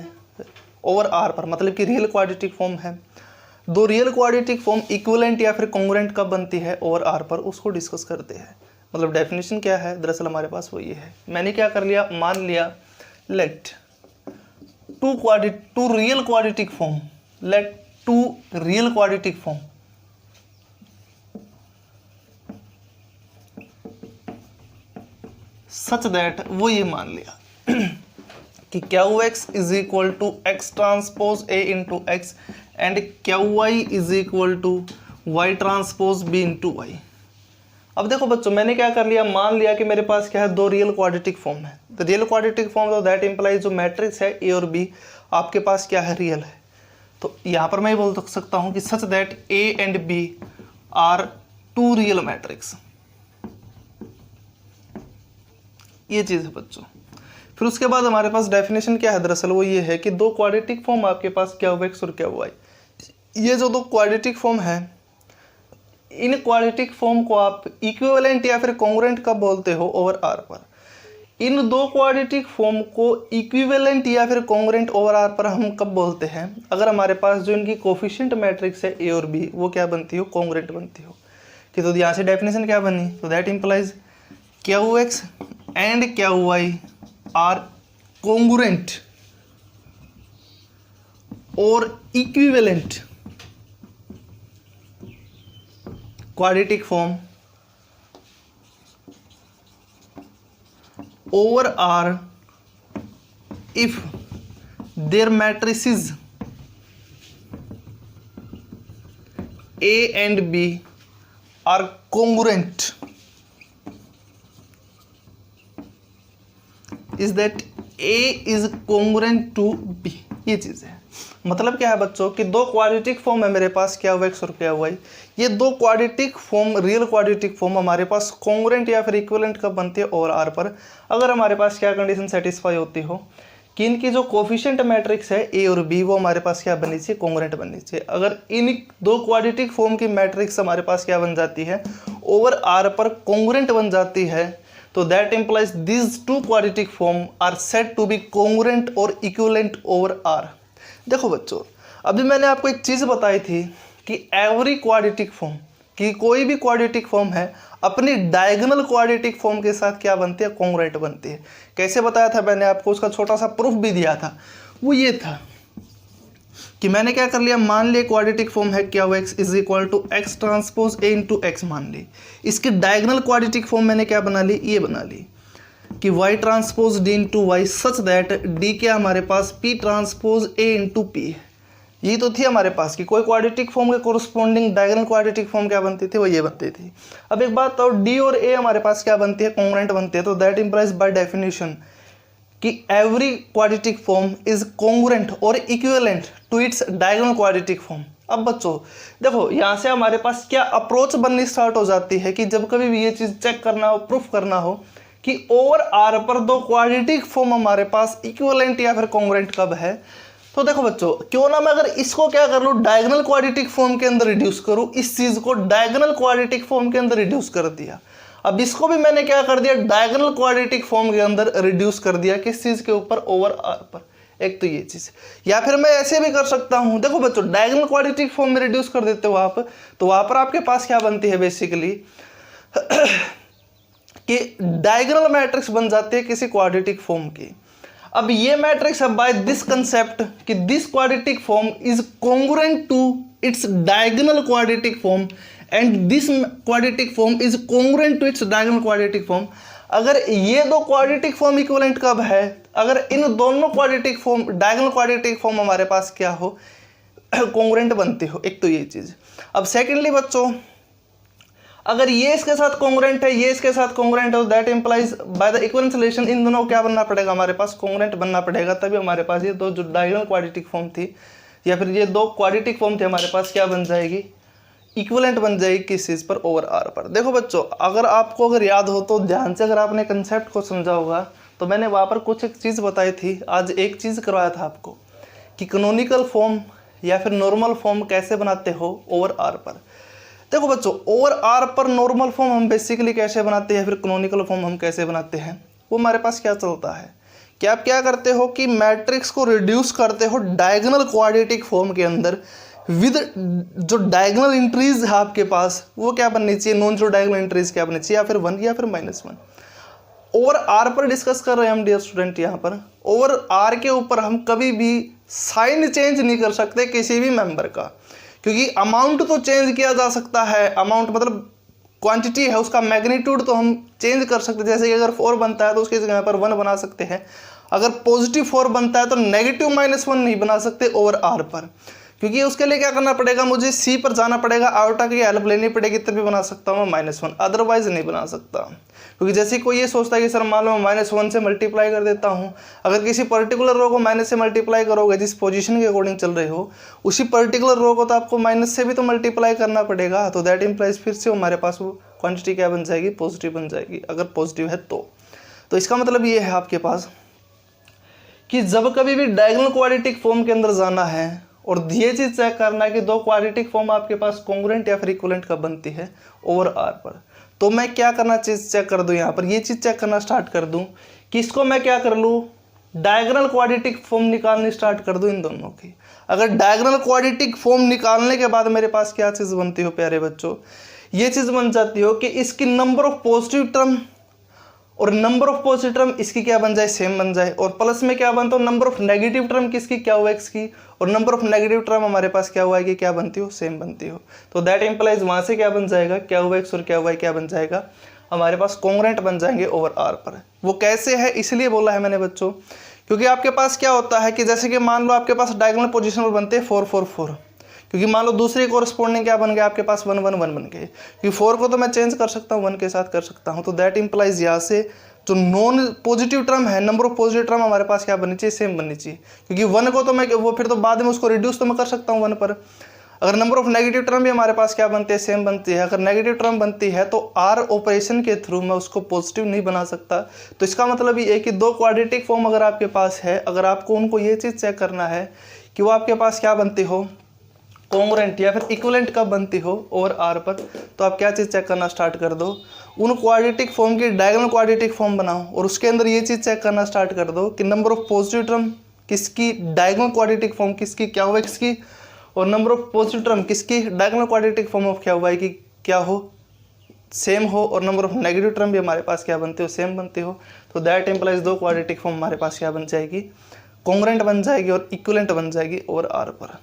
ओवर आर पर, मतलब कि रियल क्वाड्रेटिक फॉर्म है। दो रियल क्वाड्रेटिक फॉर्म इक्विवेलेंट या फिर कोंग्रुएंट कब बनती है, ओवर आर पर, उसको डिस्कस करते हैं। मतलब डेफिनेशन क्या है, दरअसल हमारे पास वो ये है। मैंने क्या कर लिया, मान लिया let two real quadratic form, let two real quadratic form such that, वो ये मान लिया कि Q X is equal to x transpose A into X and Q Y is equal to Y transpose B into Y. अब देखो बच्चों, मैंने क्या कर लिया, मान लिया कि मेरे पास क्या है, दो रियल क्वाड्रेटिक फॉर्म है। द रियल क्वाड्रेटिक फॉर्म तो दैट इंप्लाइज जो मैट्रिक्स है ए और बी आपके पास क्या है, रियल है। तो यहाँ पर मैं बोल सकता हूँ कि such that A and B are two real matrix, ये चीज़ है बच्चों। फिर उसके बाद हमारे पास डेफिनेशन क्या है, दरअसल वो ये है कि दो क्वाड्रेटिक फॉर्म आपके पास क्या हुआ एक्स और क्या हुआ, ये जो दो क्वाड्रेटिक फॉर्म है, इन क्वाड्रेटिक फॉर्म को आप इक्विवेलेंट या फिर कोंग्रुएंट कब बोलते हो, ओवर आर पर। इन दो क्वाड्रेटिक फॉर्म को इक्विवेलेंट या फिर कोंग्रुएंट ओवर आर पर हम कब बोलते हैं, अगर हमारे पास जो इनकी कोफिशिएंट मैट्रिक्स है ए और बी वो क्या बनती हो, कोंग्रुएंट बनती हो। कि तो यहाँ से डेफिनेशन क्या बनी, तो that implies Q X and Q Y are congruent और equivalent quadratic form over R if there matrices A and B are congruent is that A is congruent to B। ये चीज़ है, मतलब क्या है बच्चों कि दो क्वाड्रेटिक फॉर्म है मेरे पास, क्या हुआ x और क्या हुआ y। ये दो quadratic form, real quadratic form हमारे पास कॉन्ग्रुएंट या फिर इक्विवेलेंट कब बनती है, ओवर R पर, अगर हमारे पास क्या कंडीशन सेटिस्फाई होती हो कि इनकी जो कोफिशिएंट मैट्रिक्स है A और B वो हमारे पास क्या बननी चाहिए, कॉन्ग्रुएंट बननी चाहिए। अगर इन दो क्वाड्रेटिक फॉर्म की मैट्रिक्स हमारे पास क्या बन जाती है, ओवर R पर कॉन्ग्रुएंट बन जाती है, तो that implies this two quadratic form are said to be congruent और इक्विवेलेंट ओवर R। देखो बच्चों, अभी मैंने आपको एक चीज़ बताई थी कि एवरी क्वाड्रेटिक फॉर्म, कि कोई भी क्वाड्रेटिक फॉर्म है अपनी डायगोनल क्वाड्रेटिक फॉर्म के साथ क्या बनती है, कॉन्ग्रुएंट बनती है। कैसे बताया था मैंने आपको, उसका छोटा सा प्रूफ भी दिया था। वो ये था कि मैंने क्या कर लिया, मान लिया क्वाड्रेटिक फॉर्म है क्या हुआ, x is equal to x transpose a into x मान ली। इसकी डायगोनल क्वाड्रेटिक फॉर्म मैंने क्या बना ली, ये बना ली कि y transpose d into Y such that d क्या हमारे पास p transpose a into p है। ये तो थी हमारे पास कि कोई क्वाड्रेटिक फॉर्म के कोरस्पॉन्डिंग डायगोनल क्वाड्रेटिक फॉर्म क्या बनती थी, वो ये बनती थी। अब एक बात, तो d और a हमारे पास क्या बनती है, कॉन्ग्रुएंट बनती है। तो दैट इंप्लाइज बाय डेफिनेशन कि every quadratic form is congruent और equivalent to its diagonal quadratic form. अब बच्चों देखो, यहाँ से हमारे पास क्या अप्रोच बननी स्टार्ट हो जाती है कि जब कभी भी ये चीज़ चेक करना हो, प्रूफ करना हो कि ओवर R पर दो क्वाड्रेटिक फॉर्म हमारे पास इक्विवेलेंट या फिर कॉन्ग्रुएंट कब है। तो देखो बच्चों, क्यों ना मैं अगर इसको क्या कर लूँ, डायगोनल क्वाड्रेटिक फॉर्म के अंदर रिड्यूस करूँ, इस चीज़ को डायगोनल क्वाड्रेटिक फॉर्म के अंदर रिड्यूस कर दिया। अब इसको भी मैंने क्या कर दिया, डायगोनल क्वाड्रेटिक फॉर्म के अंदर रिड्यूस कर दिया, किस चीज़ के ऊपर, ओवर R पर। एक तो ये चीज़, या फिर मैं ऐसे भी कर सकता हूँ। देखो बच्चों, डायगोनल क्वाड्रेटिक फॉर्म में रिड्यूस कर देते हो आप, तो वहाँ पर आपके पास क्या बनती है बेसिकली कि डायगोनल मैट्रिक्स बन जाती है किसी क्वाड्रेटिक फॉर्म की। अब ये मैट्रिक्स है बाय दिस कंसेप्ट कि this quadratic form is congruent to its diagonal quadratic form and this quadratic form is congruent to its diagonal quadratic form. अगर ये दो क्वाड्रेटिक फॉर्म इक्विवेलेंट कब है, अगर इन दोनों quadratic form, diagonal quadratic form हमारे पास क्या हो, कॉन्ग्रुएंट बनती हो। एक तो ये चीज़। अब सेकेंडली बच्चों, अगर ये इसके साथ कॉन्ग्रुएंट है, ये इसके साथ कॉन्ग्रुएंट है, that implies by the equivalence relation in दोनों क्या बनना पड़ेगा, हमारे पास कॉन्ग्रुएंट बनना पड़ेगा। तभी हमारे पास ये दो जो डायगोनल क्वाड्रेटिक फॉर्म थी या फिर ये दो क्वाड्रेटिक फॉर्म थे हमारे पास, क्या बन जाएगी, इक्विवेलेंट बन जाएगी किस चीज़ पर, ओवर R पर। देखो बच्चों, अगर आपको अगर याद हो तो ध्यान से अगर आपने कंसेप्ट को समझा होगा, तो मैंने वहाँ पर कुछ एक चीज़ बताई थी। आज एक चीज़ करवाया था आपको कि कैनोनिकल फॉर्म या फिर नॉर्मल फॉर्म कैसे बनाते हो, ओवर R पर। देखो बच्चों, ओवर R पर नॉर्मल फॉर्म हम बेसिकली कैसे बनाते हैं, फिर कैनोनिकल फॉर्म हम कैसे बनाते हैं, वो हमारे पास क्या चलता है कि आप क्या करते हो कि मैट्रिक्स को रिड्यूस करते हो डायगोनल क्वाड्रेटिक फॉर्म के अंदर विद जो डायगोनल एंट्रीज है आपके पास, वो क्या बननी चाहिए, नॉन जीरो डायगोनल एंट्रीज क्या बननी चाहिए, या फिर 1 या फिर -1। ओवर R पर डिस्कस कर रहे हैं हम डियर स्टूडेंट। यहाँ पर ओवर R के ऊपर हम कभी भी साइन चेंज नहीं कर सकते किसी भी मेंबर का, क्योंकि अमाउंट तो चेंज किया जा सकता है, अमाउंट मतलब क्वांटिटी है, उसका मैग्नीट्यूड तो हम चेंज कर सकते हैं। जैसे कि अगर 4 बनता है तो उसकी जगह पर 1 बना सकते हैं, अगर पॉजिटिव 4 बनता है तो नेगेटिव -1 नहीं बना सकते ओवर R पर, क्योंकि उसके लिए क्या करना पड़ेगा, मुझे C पर जाना पड़ेगा, आयोटा की हेल्प लेनी पड़ेगी, तभी बना सकता हूँ मैं -1, अदरवाइज नहीं बना सकता। क्योंकि जैसे कोई ये सोचता है कि सर मान लो मैं -1 से मल्टीप्लाई कर देता हूँ, अगर किसी पर्टिकुलर रो को माइनस से मल्टीप्लाई करोगे जिस पोजीशन के अकॉर्डिंग चल रहे हो, उसी पर्टिकुलर रो को तो आपको माइनस से भी तो मल्टीप्लाई करना पड़ेगा। तो दैट इम्प्लाइज फिर से हमारे पास वो क्वान्टिटी क्या बन जाएगी, पॉजिटिव बन जाएगी, अगर पॉजिटिव है तो इसका मतलब ये है आपके पास कि जब कभी भी डायगोनल क्वाड्रेटिक फॉर्म के अंदर जाना है और ये चीज़ चेक करना है कि दो क्वाड्रेटिक फॉर्म आपके पास कॉन्ग्रुएंट या फिर इक्विवेलेंट कब बनती है, ओवर R पर, तो मैं क्या करना चीज़ चेक कर दूं, यहाँ पर ये चीज़ चेक करना स्टार्ट कर दूं कि इसको मैं क्या कर लूँ, डायगोनल क्वाड्रेटिक फॉर्म निकालनी स्टार्ट कर दूं इन दोनों की। अगर डायगोनल क्वाड्रेटिक फॉर्म निकालने के बाद मेरे पास क्या चीज़ बनती हो प्यारे बच्चों, ये चीज़ बन जाती हो कि इसकी नंबर ऑफ पॉजिटिव टर्म और नंबर ऑफ पॉजिटिव टर्म इसकी क्या बन जाए, सेम बन जाए, और प्लस में क्या बनता हो, नंबर ऑफ नेगेटिव टर्म किसकी क्या हुआ, x की, और नंबर ऑफ नेगेटिव टर्म हमारे पास क्या हुआ है कि क्या बनती हो, सेम बनती हो। तो दैट इंप्लाइज वहाँ से क्या बन जाएगा, क्या हुआ x और क्या हुआ है क्या बन जाएगा, हमारे पास कॉन्ग्रुएंट बन जाएंगे ओवर R पर। वो कैसे है इसलिए बोला है मैंने बच्चों, क्योंकि आपके पास क्या होता है कि जैसे कि मान लो आपके पास डायगोनल पोजीशन पर बनते हैं 4 4 4, क्योंकि मान लो दूसरी कोरस्पोंडिंग क्या बन गया आपके पास 1 1 1 बन गए, क्योंकि 4 को तो मैं चेंज कर सकता हूँ 1 के साथ कर सकता हूँ। तो दैट इंप्लाइज यहाँ से जो नॉन पॉजिटिव टर्म है, नंबर ऑफ पॉजिटिव टर्म हमारे पास क्या बननी चाहिए, सेम बननी चाहिए, क्योंकि 1 को तो मैं वो फिर तो बाद में उसको रिड्यूस तो मैं कर सकता हूँ 1 पर। अगर नंबर ऑफ नेगेटिव टर्म भी हमारे पास क्या बनती है, सेम बनती है। अगर नेगेटिव टर्म बनती है तो आर ऑपरेशन के थ्रू मैं उसको पॉजिटिव नहीं बना सकता। तो इसका मतलब ये है कि दो क्वाड्रेटिक फॉर्म अगर आपके पास है, अगर आपको उनको ये चीज़ चेक करना है कि वो आपके पास क्या बनती हो, कॉन्ग्रुएंट या फिर इक्विवेलेंट कब बनती हो ओवर आर पर, तो आप क्या चीज़ चेक करना स्टार्ट कर दो, उन क्वाड्रेटिक फॉर्म की डायगोनल क्वाड्रेटिक फॉर्म बनाओ और उसके अंदर ये चीज़ चेक करना स्टार्ट कर दो कि नंबर ऑफ पॉजिटिव टर्म किसकी डायगोनल क्वाड्रेटिक फॉर्म किसकी क्या हो एक्स की, और नंबर ऑफ पॉजिटिव टर्म किसकी डायगोनल क्वाड्रेटिक फॉर्म ऑफ क्या हुआ है कि क्या हो, सेम हो, और नंबर ऑफ नेगेटिव टर्म भी हमारे पास क्या बनती हो, सेम बनती हो। तो दैट इम्प्लाइज दो क्वाड्रेटिक फॉर्म हमारे पास क्या बन जाएगी, कॉन्ग्रुएंट बन जाएगी और इक्विवेलेंट बन जाएगी ओवर आर पर।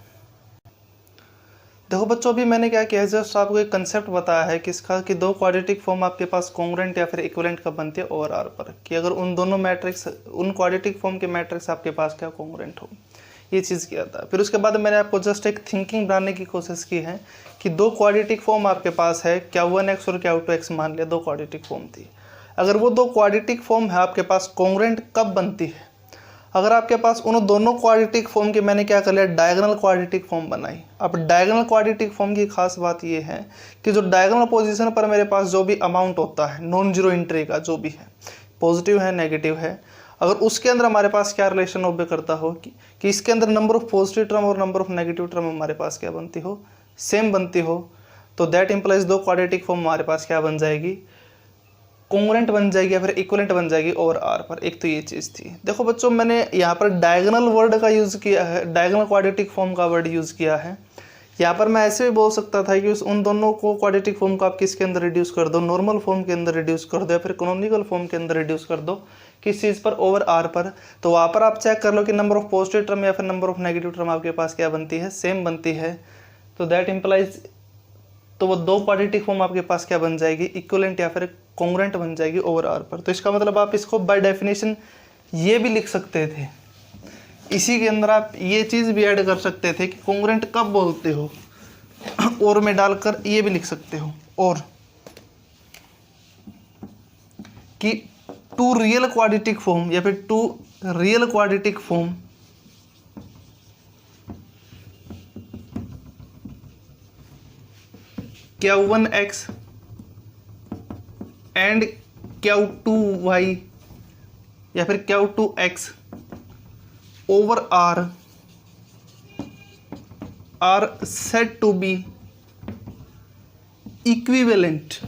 देखो बच्चों, अभी मैंने क्या किया है, जस्ट आपको एक कंसेप्ट बताया है किसका, कि दो क्वाड्रेटिक फॉर्म आपके पास कॉन्ग्रुएंट या फिर इक्विवेलेंट कब बनती है ओवर आर पर, कि अगर उन दोनों मैट्रिक्स, उन क्वाड्रेटिक फॉर्म के मैट्रिक्स आपके पास क्या कॉन्ग्रुएंट हो, ये चीज़ किया था। फिर उसके बाद मैंने आपको जस्ट एक थिंकिंग बनाने की कोशिश की है कि दो क्वाड्रेटिक फॉर्म आपके पास है, क्या 1x और क्या 2x मान लिया, दो क्वाड्रेटिक फॉर्म थी। अगर वो दो क्वाड्रेटिक फॉर्म है आपके पास, कॉन्ग्रुएंट कब बनती है, अगर आपके पास उन दोनों क्वाड्रेटिक फॉर्म की मैंने क्या कर लिया, डायगोनल क्वाड्रेटिक फॉर्म बनाई। अब डायगोनल क्वाड्रेटिक फॉर्म की खास बात ये है कि जो डायगोनल पोजीशन पर मेरे पास जो भी अमाउंट होता है नॉन जीरो एंट्री का, जो भी है, पॉजिटिव है नेगेटिव है, अगर उसके अंदर हमारे पास क्या रिलेशन ऑब्जर्व करता हो कि इसके अंदर नंबर ऑफ पॉजिटिव टर्म और नंबर ऑफ नेगेटिव टर्म हमारे पास क्या बनती हो, सेम बनती हो, तो दैट इंप्लाइज दो क्वाड्रेटिक फॉर्म हमारे पास क्या बन जाएगी, कॉन्ग्रुएंट बन जाएगी या फिर इक्विवेलेंट बन जाएगी ओवर आर पर। एक तो ये चीज़ थी। देखो बच्चों, मैंने यहाँ पर डायगोनल वर्ड का यूज़ किया है, डायगोनल क्वाड्रेटिक फॉर्म का वर्ड यूज़ किया है। यहाँ पर मैं ऐसे भी बोल सकता था कि उन दोनों को क्वाड्रेटिक फॉर्म को आप किसके अंदर रिड्यूस कर दो, नॉर्मल फॉर्म के अंदर रिड्यूस कर दो या फिर कैनोनिकल फॉर्म के अंदर रिड्यूस कर दो, किस चीज़ पर, ओवर आर पर। तो वहाँ पर आप चेक कर लो कि नंबर ऑफ पॉजिटिव टर्म या फिर नंबर ऑफ नेगेटिव टर्म आपके पास क्या बनती है, सेम बनती है। तो दैट इम्प्लाइज, तो वो दो क्वाड्रेटिक फॉर्म आपके पास क्या बन जाएगी, इक्विवेलेंट या फिर कॉन्ग्रुएंट बन जाएगी ओवर आर पर। तो इसका मतलब आप इसको बाय डेफिनेशन ये भी लिख सकते थे, इसी के अंदर आप ये चीज़ भी ऐड कर सकते थे कि कॉन्ग्रुएंट कब बोलते हो, और में डालकर ये भी लिख सकते हो, और कि टू रियल क्वाड्रेटिक फॉर्म या फिर टू रियल क्वाड्रेटिक फॉर्म क्या 1x एंड क्या 2y या फिर क्या 2x over r are said to be equivalent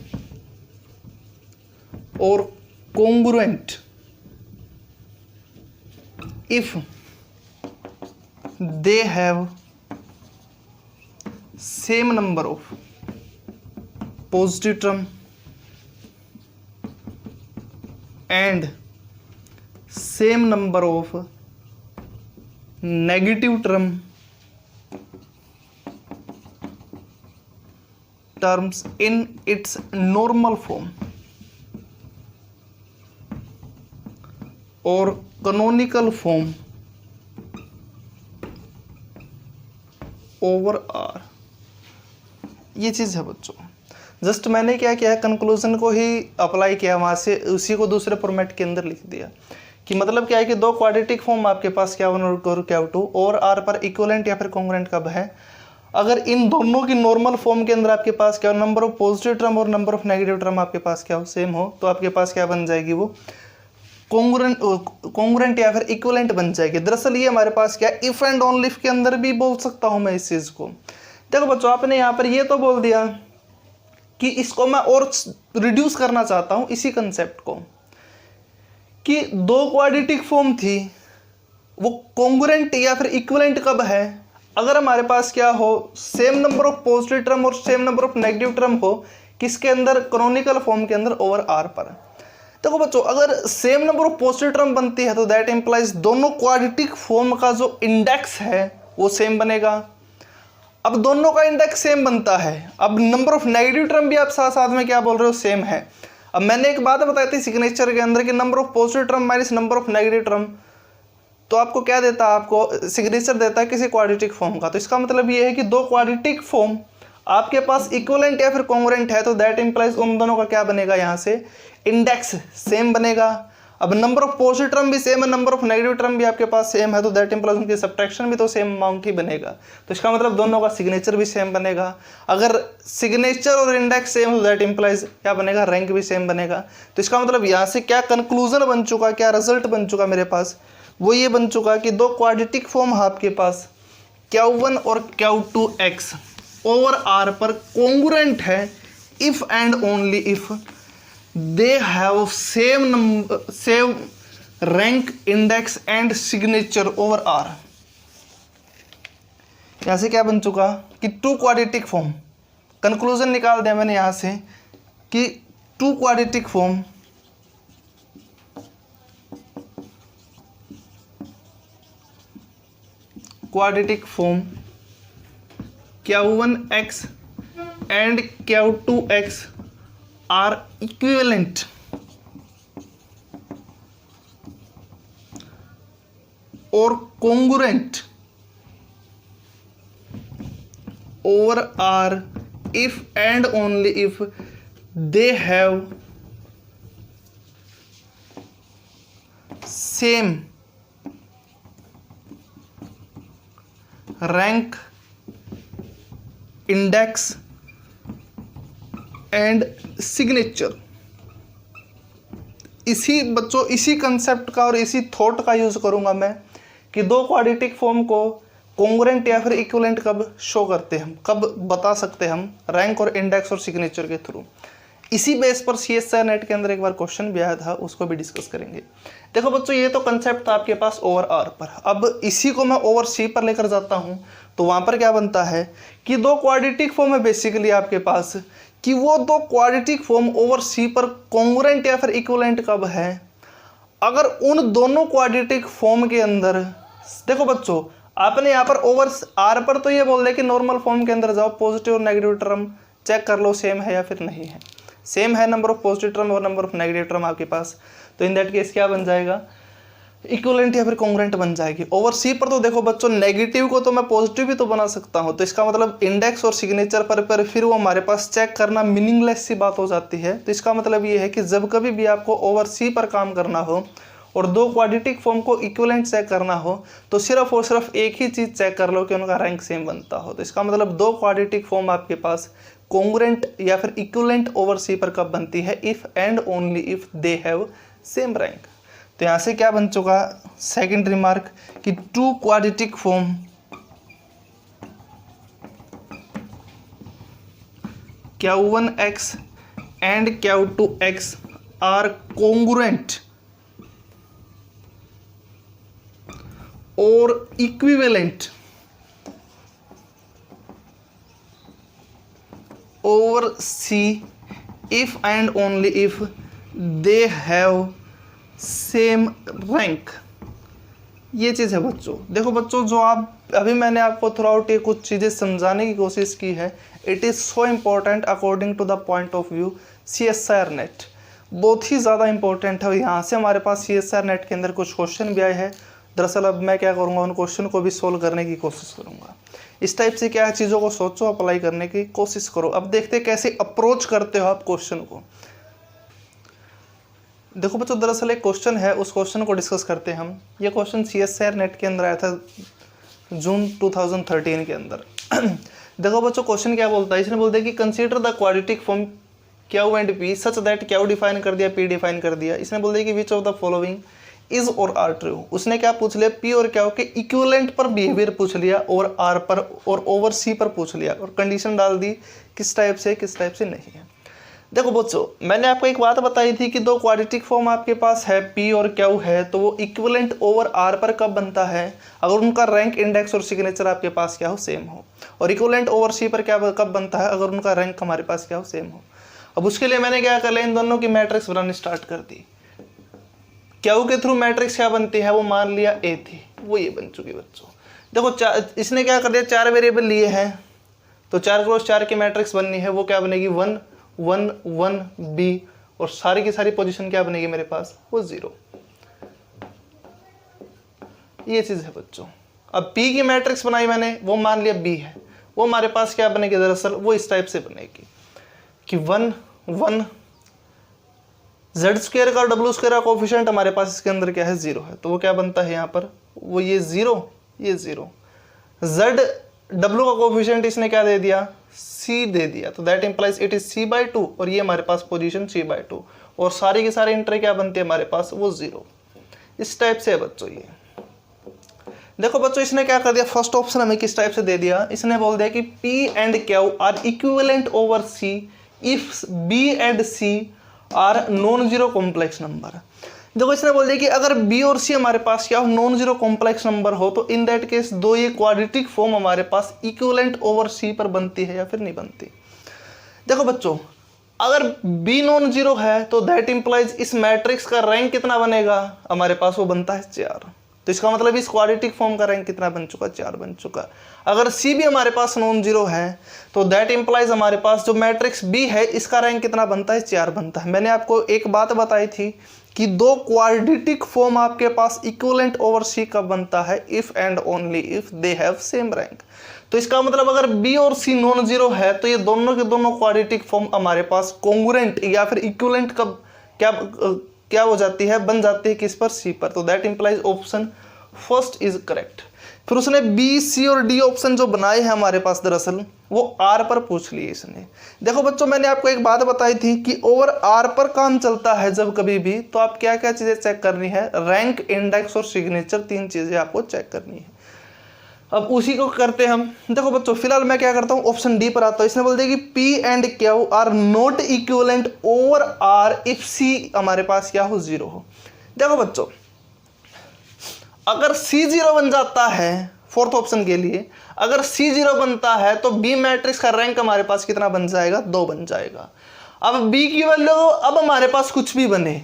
or congruent if they have same number of positive term and same number of negative term terms in its normal form or canonical form over R। ये चीज़ है बच्चों। Just मैंने क्या किया है, conclusion को ही apply किया, वहाँ से उसी को दूसरे फॉर्मेट के अंदर लिख दिया कि मतलब क्या है कि दो क्वाड्रेटिक फॉर्म आपके पास क्या 1 और क्या 2 और आर पर इक्विवेलेंट या फिर कॉन्ग्रुएंट कब है, अगर इन दोनों की नॉर्मल फॉर्म के अंदर आपके पास क्या नंबर ऑफ पॉजिटिव टर्म और नंबर ऑफ नेगेटिव टर्म आपके पास क्या हो, सेम हो, तो आपके पास क्या बन जाएगी, वो कॉन्ग्रुएंट या फिर इक्विवेलेंट बन जाएगी। दरअसल ये हमारे पास क्या इफ एंड ओनली इफ के अंदर भी बोल सकता हूं मैं इस चीज को। देखो बच्चों, आपने यहाँ पर ये तो बोल दिया कि इसको मैं और रिड्यूस करना चाहता हूं इसी कंसेप्ट को, कि दो क्वाड्रेटिक फॉर्म थी, वो कॉन्ग्रुएंट या फिर इक्विवेलेंट कब है, अगर हमारे पास क्या हो, same number of positive term और same number of negative term हो, किसके अंदर, कैनोनिकल फॉर्म के अंदर ओवर आर पर। देखो बच्चों, अगर same number of positive term बनती है तो दैट इंप्लाइज दोनों क्वाड्रेटिक फॉर्म का जो इंडेक्स है वो सेम बनेगा। अब दोनों का इंडेक्स सेम बनता है, अब नंबर ऑफ नेगेटिव टर्म भी आप साथ साथ में क्या बोल रहे हो, सेम है। अब मैंने एक बात बताई थी सिग्नेचर के अंदर कि number of positive term minus number of negative term तो आपको क्या देता है, आपको सिग्नेचर देता है किसी क्वाड्रेटिक फॉर्म का। तो इसका मतलब ये है कि दो क्वाड्रेटिक फॉर्म आपके पास इक्विवेलेंट या फिर कॉन्ग्रुएंट है, तो दैट इंप्लाइज उन दोनों का क्या बनेगा, यहाँ से इंडेक्स सेम बनेगा। अब नंबर ऑफ पॉजिटिव टर्म भी सेम है, नंबर ऑफ नेगेटिव टर्म भी आपके पास सेम है, तो दैट इंप्लाइज उनकी सब्ट्रैक्शन भी तो सेम अमाउंट ही बनेगा। तो इसका मतलब दोनों का सिग्नेचर भी सेम बनेगा। अगर सिग्नेचर और इंडेक्स सेम हो दैट इंप्लाइज क्या बनेगा, रैंक भी सेम बनेगा। तो इसका मतलब यहाँ से क्या कंक्लूजन बन चुका, क्या रिजल्ट बन चुका मेरे पास, वो ये बन चुका कि दो क्वाड्रेटिक फॉर्म आपके पास Q1 और Q2x ओवर R पर कॉन्ग्रुएंट है if and only if they have same rank, index and signature over R। यहां से क्या बन चुका कि टू क्वाड्रेटिक फॉर्म, कंक्लूजन निकाल दिया मैंने यहां से कि two quadratic form Q1x and Q2x are equivalent or congruent over R if and only if they have same rank, index and signature. इसी बच्चों इसी कंसेप्ट का और इसी थॉट का यूज करूंगा मैं कि दो क्वाड्रेटिक फॉर्म को कॉन्ग्रुएंट या फिर इक्विवेलेंट कब शो करते हैं, हम कब बता सकते हैं हम, रैंक और इंडेक्स और सिग्नेचर के थ्रू। इसी बेस पर CSIR नेट के अंदर एक बार क्वेश्चन भी आया था, उसको भी डिस्कस करेंगे। देखो बच्चों ये तो कंसेप्ट था आपके पास ओवर R पर। अब इसी को मैं ओवर C पर लेकर जाता हूं तो वहां पर क्या बनता है कि दो क्वाड्रेटिक फॉर्म है बेसिकली आपके पास, कि वो दो क्वाड्रेटिक फॉर्म ओवर C पर कॉन्ग्रुएंट या फिर इक्विवेलेंट कब है, अगर उन दोनों क्वाड्रेटिक फॉर्म के अंदर, देखो बच्चों आपने यहाँ पर ओवर R पर तो ये बोल दिया कि नॉर्मल फॉर्म के अंदर जाओ, पॉजिटिव और नेगेटिव टर्म चेक कर लो सेम है या फिर नहीं है, सेम है नंबर ऑफ पॉजिटिव टर्म और नंबर ऑफ नेगेटिव टर्म आपके पास, तो इन दैट केस क्या बन जाएगा, इक्विवेलेंट या फिर कॉन्ग्रुएंट बन जाएगी। ओवर C पर तो देखो बच्चों नेगेटिव को तो मैं पॉजिटिव भी तो बना सकता हूं, तो इसका मतलब इंडेक्स और सिग्नेचर पर फिर वो हमारे पास चेक करना मीनिंगलेस सी बात हो जाती है। तो इसका मतलब ये है कि जब कभी भी आपको ओवर C पर काम करना हो और दो क्वाड्रेटिक फॉर्म को इक्विवेलेंट चेक करना हो तो सिर्फ और सिर्फ एक ही चीज़ चेक कर लो कि उनका रैंक सेम बनता हो। तो इसका मतलब दो क्वाड्रेटिक फॉर्म आपके पास कॉन्ग्रुएंट या फिर इक्विवेलेंट ओवर C पर कब बनती है, if and only if they have same rank. तो यहाँ से क्या बन चुका सेकंड रिमार्क कि two quadratic form Q1x and Q2x are congruent or equivalent over C if and only if they have same rank. ये चीज़ है बच्चों। देखो बच्चों जो आप अभी मैंने आपको थ्रू आउट ये कुछ चीज़ें समझाने की कोशिश की है, it is so important according to the point of view CSIR NET, बहुत ही ज़्यादा इंपॉर्टेंट है। यहाँ से हमारे पास CSIR नेट के अंदर कुछ क्वेश्चन भी आए हैं। दरअसल अब मैं क्या करूँगा, उन क्वेश्चन को भी सोल्व करने की कोशिश करूँगा। इस टाइप से क्या है, चीज़ों को सोचो, अप्लाई करने की कोशिश करो। अब देखते कैसे अप्रोच करते हो आप क्वेश्चन को। देखो बच्चों दरअसल एक क्वेश्चन है, उस क्वेश्चन को डिस्कस करते हैं हम। ये क्वेश्चन CSIR नेट के अंदर आया था जून 2013 के अंदर। देखो बच्चों क्वेश्चन क्या बोलता है, इसने बोलता है कि consider the quadratic form Q and P such that Q define कर दिया, P डिफाइन कर दिया। इसने बोल दिया कि which of the following is और आर ट्रू। उसने क्या पूछ लिया, P और Q के इक्विवेलेंट पर बिहेवियर पूछ लिया और R पर और ओवर C पर पूछ लिया और कंडीशन डाल दी किस टाइप से नहीं है। देखो बच्चों मैंने आपको एक बात बताई थी कि दो क्वाड्रेटिक फॉर्म आपके पास है P और Q है, तो वो इक्विवेलेंट ओवर R पर कब बनता है, अगर उनका रैंक, इंडेक्स और सिग्नेचर आपके पास क्या हो, सेम हो। और इक्विवेलेंट ओवर C पर क्या कब बनता है, अगर उनका रैंक हमारे पास क्या हो, सेम हो। अब उसके लिए मैंने क्या कर लिया, इन दोनों की मैट्रिक्स बनानी स्टार्ट कर दी। Q के थ्रू मैट्रिक्स क्या बनती है, वो मान लिया A थी, वो ये बन चुकी बच्चों। देखो इसने क्या कर दिया, 4 वेरिएबल लिए हैं, तो 4 क्रॉस 4 की मैट्रिक्स बननी है, वो क्या बनेगी 1 1 1 B, और सारी की सारी पोजीशन क्या बनेगी मेरे पास, वो 0। ये चीज़ है बच्चों। अब P की मैट्रिक्स बनाई मैंने, वो मान लिया B है, वो हमारे पास क्या बनेगी दरअसल, वो इस टाइप से बनेगी कि 1 1 Z स्क्वायर का और W स्क्वायर का कोफिशिएंट हमारे पास इसके अंदर क्या है 0 है, तो वो क्या बनता है यहाँ पर, वो ये 0 ये 0, Z W का कोफिशिएंट इसने क्या दे दिया C दे दिया, तो that implies it is C/2 और ये हमारे पास पोजीशन C/2 और सारी की सारी इंटर क्या बनती है हमारे पास वो 0। इस टाइप से है बच्चों ये। देखो बच्चों इसने क्या कर दिया, फर्स्ट ऑप्शन हमें किस टाइप से दे दिया, इसने बोल दिया कि P and Q are equivalent over C if B and C are non zero complex number. देखो इसने बोल दिया कि अगर B और C हमारे पास क्या हो नॉन जीरो कॉम्प्लेक्स नंबर हो, तो इन दैट केस दो ये क्वाड्रेटिक फॉर्म हमारे पास इक्विवेलेंट ओवर C पर बनती है या फिर नहीं बनती। देखो बच्चों अगर B नॉन जीरो है तो दैट इंप्लाइज इस मैट्रिक्स का रैंक कितना बनेगा हमारे पास, वो बनता है 4। तो इसका मतलब इस क्वाड्रेटिक फॉर्म का रैंक कितना बन चुका, 4 बन चुका। अगर C भी हमारे पास नॉन जीरो है तो दैट इंप्लाइज हमारे पास जो मैट्रिक्स B है इसका रैंक कितना बनता है, 4 बनता है। मैंने आपको एक बात बताई थी कि दो क्वाड्रेटिक फॉर्म आपके पास इक्विवेलेंट ओवर C कब बनता है, if and only if they have same rank. तो इसका मतलब अगर B और C नॉन जीरो है तो ये दोनों के दोनों क्वाड्रेटिक फॉर्म हमारे पास कॉन्ग्रुएंट या फिर इक्विवेलेंट कब क्या हो जाती है, बन जाती है किस पर, C पर। तो that implies option first is correct. फिर उसने B, C और D ऑप्शन जो बनाए हैं हमारे पास दरअसल वो R पर पूछ लिए इसने। देखो बच्चों मैंने आपको एक बात बताई थी कि ओवर R पर काम चलता है जब कभी भी, तो आप क्या क्या चीज़ें चेक करनी है, रैंक, इंडेक्स और सिग्नेचर, 3 चीज़ें आपको चेक करनी है। अब उसी को करते हैं हम। देखो बच्चों फिलहाल मैं क्या करता हूँ, ऑप्शन डी पर आता हूँ। इसने बोल दिया कि P and Q are not equivalent over R if C हमारे पास क्या हो, 0 हो। देखो बच्चों अगर C 0 बन जाता है, फोर्थ ऑप्शन के लिए अगर C 0 बनता है तो B मैट्रिक्स का रैंक हमारे पास कितना बन जाएगा, 2 बन जाएगा। अब B की वैल्यू अब हमारे पास कुछ भी बने,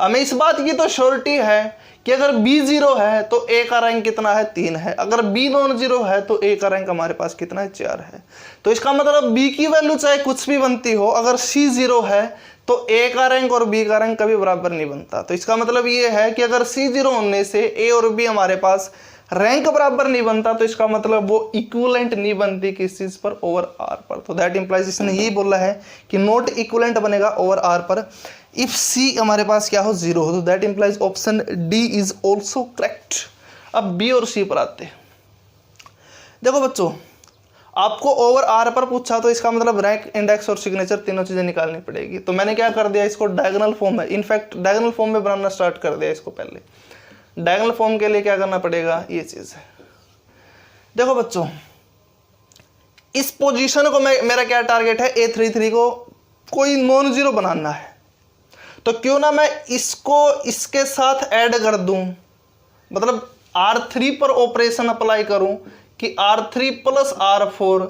हमें इस बात की तो श्योरिटी है कि अगर B 0 है तो A का रैंक कितना है, 3 है। अगर B नॉन जीरो है तो A का रैंक हमारे पास कितना है, 4 है। तो इसका मतलब B की वैल्यू चाहे कुछ भी बनती हो, अगर C 0 है तो A का रैंक और B का रैंक कभी बराबर नहीं बनता। तो इसका मतलब ये है कि अगर C 0 होने से A और B हमारे पास रैंक बराबर नहीं बनता, तो इसका मतलब वो इक्विवेलेंट नहीं बनती किस चीज पर, ओवर R पर। तो दैट इंप्लाइज इसने यही बोला है कि नॉट इक्विवेलेंट बनेगा ओवर R पर इफ C हमारे पास क्या हो, 0 हो। तो that implies option D is also correct. अब B और C पर आते हैं। देखो बच्चों आपको ओवर R पर पूछा तो इसका मतलब रैंक, इंडेक्स और सिग्नेचर तीनों चीजें निकालनी पड़ेगी। तो मैंने क्या कर दिया, इसको डायगोनल फॉर्म है, इनफैक्ट डायगोनल फॉर्म में बनाना स्टार्ट कर दिया इसको। पहले डायगोनल फॉर्म के लिए क्या करना पड़ेगा, ये चीज है। देखो बच्चों इस पोजीशन को मेरा क्या टारगेट है, A33 को कोई नॉन जीरो बनाना है। तो क्यों ना मैं इसको इसके साथ ऐड कर दूं, मतलब R3 पर ऑपरेशन अप्लाई करूं कि R3 प्लस R4,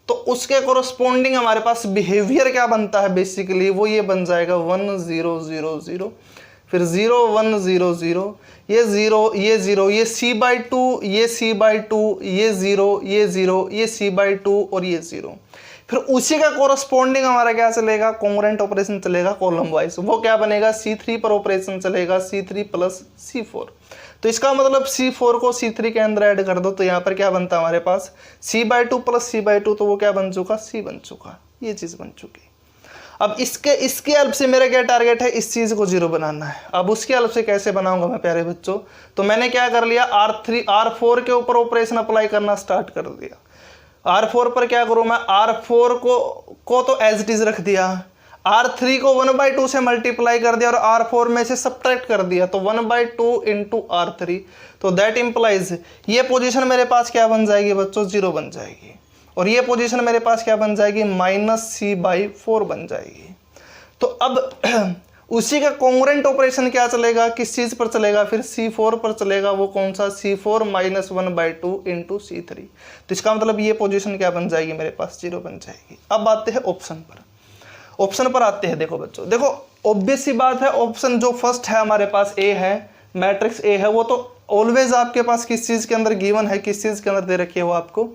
तो उसके कोरस्पोंडिंग हमारे पास बिहेवियर क्या बनता है, बेसिकली वो ये बन जाएगा 1 0 0 0, फिर 0 1 0 0, ये 0 ये 0, ये C/2, ये C/2, ये 0 ये 0, ये C/2 और ये 0। फिर उसी का कोरस्पोंडिंग हमारा क्या चलेगा, कॉन्ग्रुएंट ऑपरेशन चलेगा कॉलम वाइज। वो क्या बनेगा, C3 पर ऑपरेशन चलेगा, C3 प्लस C4। तो इसका मतलब C4 को C3 के अंदर ऐड कर दो, तो यहाँ पर क्या बनता है हमारे पास, C/2 प्लस C/2, तो वो क्या बन चुका, C बन चुका, ये चीज़ बन चुकी। अब इसके हेल्प से मेरा क्या टारगेट है, इस चीज़ को 0 बनाना है। अब उसके हेल्प से कैसे बनाऊंगा मैं प्यारे बच्चों, तो मैंने क्या कर लिया, R4 के ऊपर ऑपरेशन अप्लाई करना स्टार्ट कर दिया। R4 पर क्या करूँ मैं, R4 को तो एज इट इज रख दिया, R3 को 1/2 से मल्टीप्लाई कर दिया और R4 में से सब्ट्रैक्ट कर दिया, तो 1/2 इंटू R3। तो दैट इंप्लाइज ये पोजीशन मेरे पास क्या बन जाएगी बच्चों, 0 बन जाएगी। और ये पोजीशन मेरे पास क्या बन जाएगी, -C/4 बन जाएगी। तो अब उसी का कॉन्ग्रुएंट ऑपरेशन क्या चलेगा, किस चीज पर चलेगा, फिर C4 पर चलेगा। वो कौन सा, C4 - 1/2 इंटू C3। तो इसका मतलब ये पोजीशन क्या बन जाएगी, मेरे पास 0 बन जाएगी। अब आते हैं ऑप्शन पर। ऑप्शन पर आते हैं। देखो बच्चों, देखो ऑब्वियस सी बात है, ऑप्शन जो फर्स्ट है हमारे पास A है, मैट्रिक्स A है, वो तो ऑलवेज आपके पास किस चीज के अंदर गिवन है, किस चीज के अंदर दे रखी है, वो आपको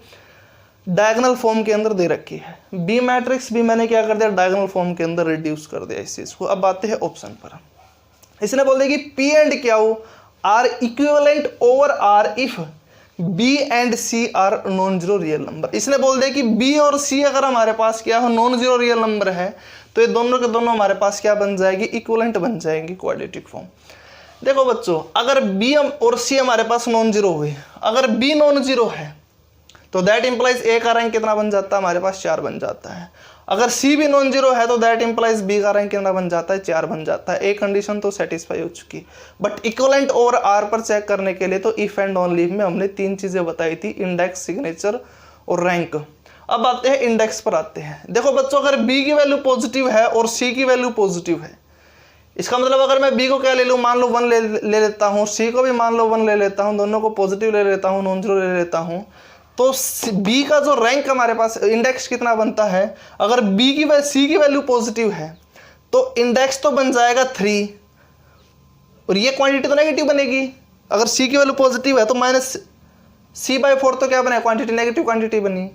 डायगोनल फॉर्म के अंदर दे रखी है। B मैट्रिक्स भी मैंने क्या कर दिया, डायगोनल फॉर्म के अंदर रिड्यूस कर दिया इस चीज को। अब आते हैं ऑप्शन पर। इसने बोल दिया कि P and Q are equivalent over R if B and C are non zero real number. इसने बोल दिया कि बी और सी अगर हमारे पास क्या हो नॉन जीरो रियल नंबर है तो ये दोनों के दोनों हमारे पास क्या बन जाएगी, इक्विवेलेंट बन जाएंगी क्वाड्रेटिक फॉर्म। देखो बच्चों, अगर बी और सी हमारे पास नॉन जीरो हुए, अगर बी नॉन जीरो है तो दैट इंप्लाइज ए का रैंक कितना बन जाता है, हमारे पास 4 बन जाता है। अगर सी भी नॉन जीरो है तो दैट इंप्लाइज बी का रैंक कितना बन जाता है, 4 बन जाता है। एक कंडीशन तो सेटिस्फाई हो चुकी। बट इक्विवेलेंट ओवर आर पर चेक करने के लिए तो इफ एंड ओनली इफ में हमने 3 चीजें बताई थी, इंडेक्स, सिग्नेचर और रैंक। अब आते हैं इंडेक्स पर आते हैं। देखो बच्चों, अगर बी की वैल्यू पॉजिटिव है और सी की वैल्यू पॉजिटिव है, इसका मतलब अगर मैं बी को क्या ले लूँ, मान लो 1 ले लेता हूँ, सी को भी मान लो 1 ले लेता हूँ, दोनों को पॉजिटिव ले लेता हूँ, नॉन जीरो ले लेता हूँ, तो बी का जो रैंक हमारे पास इंडेक्स कितना बनता है, अगर बी की सी की वैल्यू पॉजिटिव है तो इंडेक्स तो बन जाएगा 3 और ये क्वांटिटी तो नेगेटिव बनेगी। अगर सी की वैल्यू पॉजिटिव है तो -c/4 तो क्या बने, क्वांटिटी नेगेटिव क्वांटिटी बनी।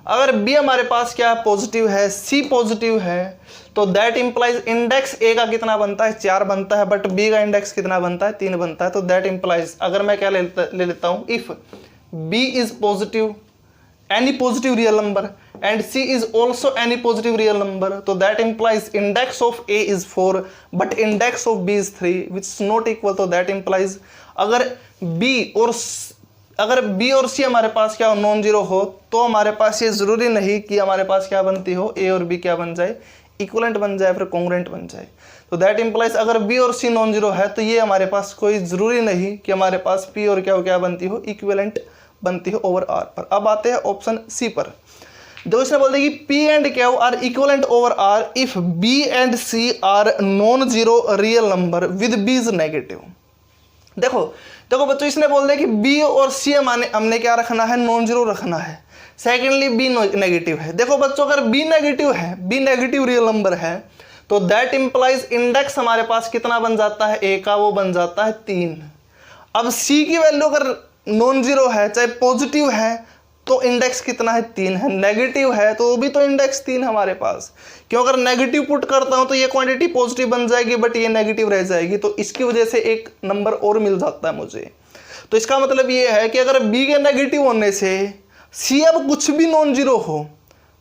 अगर बी हमारे पास क्या पॉजिटिव है, सी पॉजिटिव है, तो दैट इंप्लाइज इंडेक्स ए का कितना बनता है, 4 बनता है, बट बी का इंडेक्स कितना बनता है, 3 बनता है। तो दैट इंप्लाइज अगर मैं क्या ले लेता हूँ, if B is positive, any positive real number and C is also any positive real number, so that implies index of A is 4 but index of B is 3 which is not equal, तो that implies अगर B और C हमारे पास क्या हो, non zero हो, तो हमारे पास ये जरूरी नहीं कि हमारे पास क्या बनती हो, A और B क्या बन जाए, इक्विवेलेंट बन जाए, फिर कॉन्ग्रुएंट बन जाए। तो दैट इंप्लाइज अगर बी और सी नॉन जीरो है तो ये हमारे पास कोई जरूरी नहीं कि हमारे पास पी और क्या बनती हो, इक्विवेलेंट बनती है ओवर आर पर। अब आते हैं ऑप्शन सी पर। जो इसने बोल दिया कि P and Q are equivalent over R if B and C are non zero real number with B is negative. देखो बच्चों, इसने बोल दिया कि बी और सी हमने क्या रखना है, नॉन जीरो रखना है। सेकेंडली बी नेगेटिव है। देखो बच्चों, अगर बी नेगेटिव है, बी नेगेटिव रियल नंबर है, तो दैट इंप्लाइज इंडेक्स हमारे पास कितना बन जाता है, ए का, वो बन जाता है 3। अब सी की वैल्यू अगर नॉन जीरो है, चाहे पॉजिटिव है, तो इंडेक्स कितना है, 3 है। नेगेटिव है तो भी तो इंडेक्स 3 हमारे पास। क्यों, अगर नेगेटिव पुट करता हूं तो ये क्वांटिटी पॉजिटिव बन जाएगी बट ये नेगेटिव रह जाएगी, तो इसकी वजह से एक नंबर और मिल जाता है मुझे। तो इसका मतलब ये है कि अगर बी के नेगेटिव होने से सी अब कुछ भी नॉन जीरो हो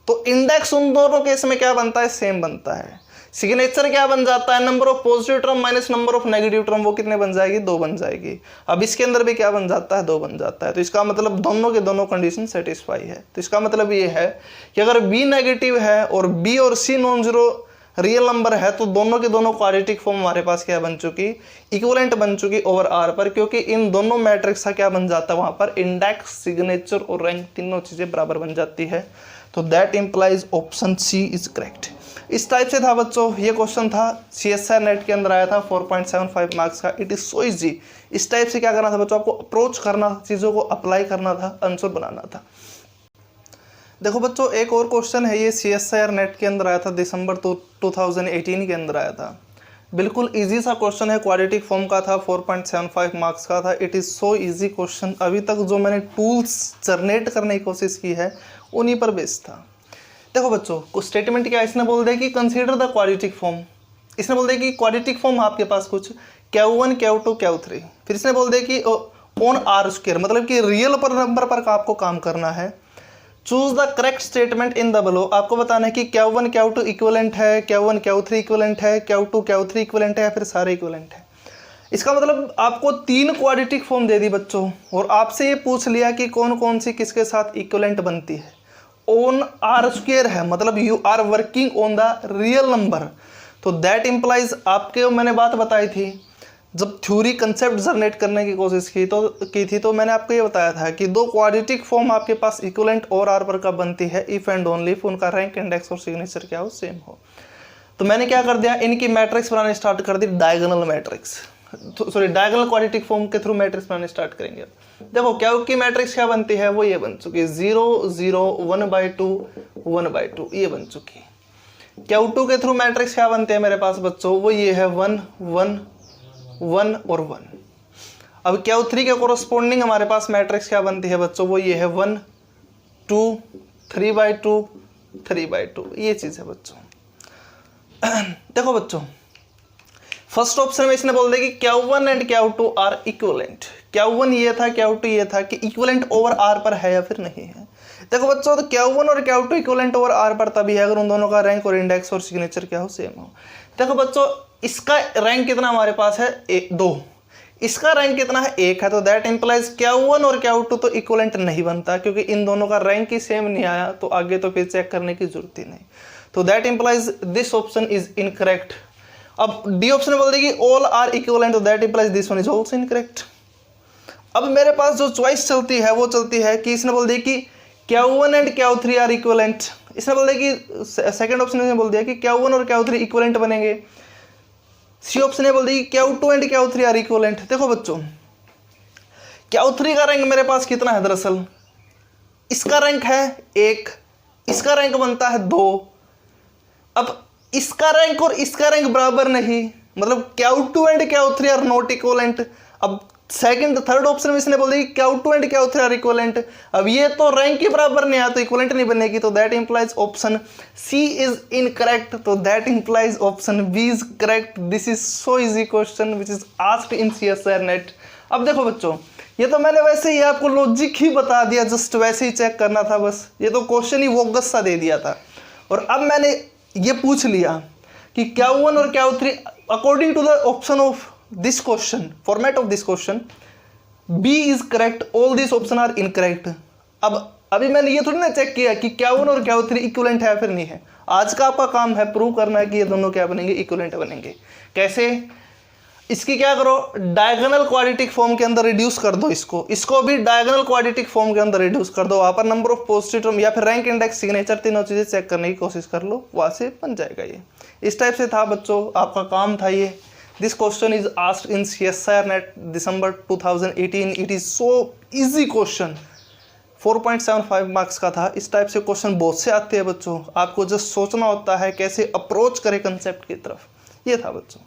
तो इंडेक्स उन दोनों केस में क्या बनता है, सेम बनता है। सिग्नेचर क्या बन जाता है, number of positive term minus number of negative term, वो कितने बन जाएगी, 2 बन जाएगी। अब इसके अंदर भी क्या बन जाता है, 2 बन जाता है। तो इसका मतलब दोनों के दोनों कंडीशन सेटिस्फाई है। तो इसका मतलब ये है कि अगर बी नेगेटिव है और बी और सी नॉन जीरो रियल नंबर है तो दोनों के दोनों क्वाड्रेटिक फॉर्म हमारे पास क्या बन चुकी, इक्विवेलेंट बन चुकी ओवर आर पर, क्योंकि इन दोनों मैट्रिक्स का क्या बन जाता है वहां पर, इंडेक्स, सिग्नेचर और रैंक, तीनों चीजें बराबर बन जाती है। तो that implies option C is correct. इस टाइप से था बच्चों, ये क्वेश्चन था CSIR नेट के अंदर आया था 4.75 मार्क्स का। It is so easy. इस टाइप से क्या करना था बच्चों, आपको अप्रोच करना था, चीज़ों को अप्लाई करना था, आंसर बनाना था। देखो बच्चों, एक और क्वेश्चन है, ये CSIR नेट के अंदर आया था, दिसंबर 2018 के अंदर आया था। बिल्कुल इजी सा क्वेश्चन है, क्वाड्रेटिक फॉर्म का था, 4.75 मार्क्स का था। It is so easy question. अभी तक जो मैंने टूल्स जनरेट करने की कोशिश की है उन्हीं पर बेस्ड था। देखो बच्चों, कुछ स्टेटमेंट क्या इसने बोल दिया कि कंसीडर द क्वाड्रेटिक फॉर्म। इसने बोल दिया कि क्वाड्रेटिक फॉर्म आपके पास कुछ Q1, Q2, Q3। फिर इसने बोल दिया कि ऑन आर स्क्वायर, मतलब कि रियल पर नंबर पर आपको काम करना है। Choose the correct statement in the below. आपको बताना है कि Q1, Q2 इक्विवेलेंट है, Q1, Q3 इक्विवेलेंट है, Q2, Q3 इक्विवेलेंट है, या फिर सारे इक्विवेलेंट है। इसका मतलब आपको 3 क्वाड्रेटिक फॉर्म दे दी बच्चों, और आपसे ये पूछ लिया कि कौन कौन सी किसके साथ इक्विवेलेंट बनती है। ऑन आर स्क्वायर है, मतलब you are working on the real number. तो दैट इंप्लाइज, आपके मैंने बात बताई थी, जब थ्योरी कंसेप्ट जनरेट करने की कोशिश की थी तो मैंने आपको ये बताया था कि 2 क्वाड्रेटिक फॉर्म आपके पास इक्विवेलेंट और आर पर कब बनती है, इफ एंड ओनली इफ उनका रैंक, इंडेक्स और सिग्नेचर क्या हो, सेम हो। तो मैंने क्या कर दिया, इनकी मैट्रिक्स बनाने स्टार्ट कर दी, diagonal matrix, sorry diagonal quadratic form के थ्रू मैट्रिक्स बनाने स्टार्ट करेंगे। देखो क्या की मैट्रिक्स क्या बनती है, वो ये बन चुकी है 0 0 1/2 1/2, ये बन चुकी है। Q2 के थ्रू मैट्रिक्स क्या बनते हैं मेरे पास बच्चों, वो ये है 1 1 1 और 1। अब Q3 के कोरस्पोंडिंग हमारे पास मैट्रिक्स क्या बनती है बच्चों, वो ये है 1 2 3/2 3/2, ये चीज है बच्चों। देखो बच्चों, फर्स्ट ऑप्शन में इसने बोल दिया कि Q1 and Q2 are equivalent. Q1 ये था, Q2 ये था कि इक्विवेलेंट ओवर R पर है या फिर नहीं है। देखो बच्चों, तो Q1 और Q2 इक्विवेलेंट ओवर R पर तभी है अगर उन दोनों का रैंक और इंडेक्स और सिग्नेचर क्या हो, सेम हो। देखो बच्चों, इसका रैंक कितना हमारे पास है, 2। इसका रैंक कितना है, 1 है। तो दैट इंप्लाइज Q1 और Q2 तो इक्विवेलेंट नहीं बनता, क्योंकि इन दोनों का रैंक ही सेम नहीं आया, तो आगे तो फिर चेक करने की जरूरत ही नहीं। तो that implies this option is incorrect. अब डी ऑप्शन बोल देगी ऑल आर इक्विवेलेंट, तो that implies this one is also incorrect. अब मेरे पास जो चॉइस चलती है वो चलती है कि इसने बोल दिया कि Q1 and Q3 are equivalent. इसने बोल दिया कि सेकंड ऑप्शन ने बोल दिया कि Q1 और Q3 इक्विवेलेंट बनेंगे। सी ऑप्शन ने बोल दिया कि Q2 and Q3 are equivalent. देखो बच्चों, Q3 का रैंक मेरे पास कितना है, दरअसल इसका रैंक है 1, इसका रैंक बनता है 2। अब इसका रैंक और इसका रैंक बराबर नहीं, मतलब Q2 and Q3 are not equivalent. अब सेकंड थर्ड ऑप्शन में इसने बोल दिया कि Q2 and Q3 are equivalent. अब ये तो रैंक के बराबर नहीं आया, तो इक्विवेलेंट नहीं बनेगी। तो that implies option C is incorrect. तो that implies option B is correct. This is so easy question which is asked in CSIR NET. अब देखो बच्चों, ये तो मैंने वैसे ही आपको लॉजिक ही बता दिया, जस्ट वैसे ही चेक करना था बस। ये तो क्वेश्चन ही बोगस सा दे दिया था। और अब मैंने ये पूछ लिया कि Q1 और Q3 according to the option of this question, format of this question, B is correct, all this option are incorrect. अब अभी मैंने ये थोड़ी ना चेक किया कि Q1 और Q3 इक्विवेलेंट है फिर नहीं है। आज का आपका काम है प्रूव करना है कि ये दोनों क्या बनेंगे, इक्विवेलेंट बनेंगे। कैसे? इसकी क्या करो, डायगोनल क्वाड्रेटिक फॉर्म के अंदर रिड्यूस कर दो। इसको भी डायगोनल क्वाड्रेटिक फॉर्म के अंदर रिड्यूस कर दो। वहां पर नंबर ऑफ पॉजिटिव टर्म या फिर रैंक इंडेक्स सिग्नेचर, तीनों चीजें चेक करने की कोशिश कर लो, वहां से बन जाएगा। ये इस टाइप से था बच्चों, आपका काम था ये। This question is asked in CSIR net December 2018। It is so easy question, 4.75 marks का था। इस टाइप से क्वेश्चन बहुत से आते हैं बच्चों, आपको जस्ट सोचना होता है कैसे अप्रोच करें कंसेप्ट की तरफ। ये था बच्चों।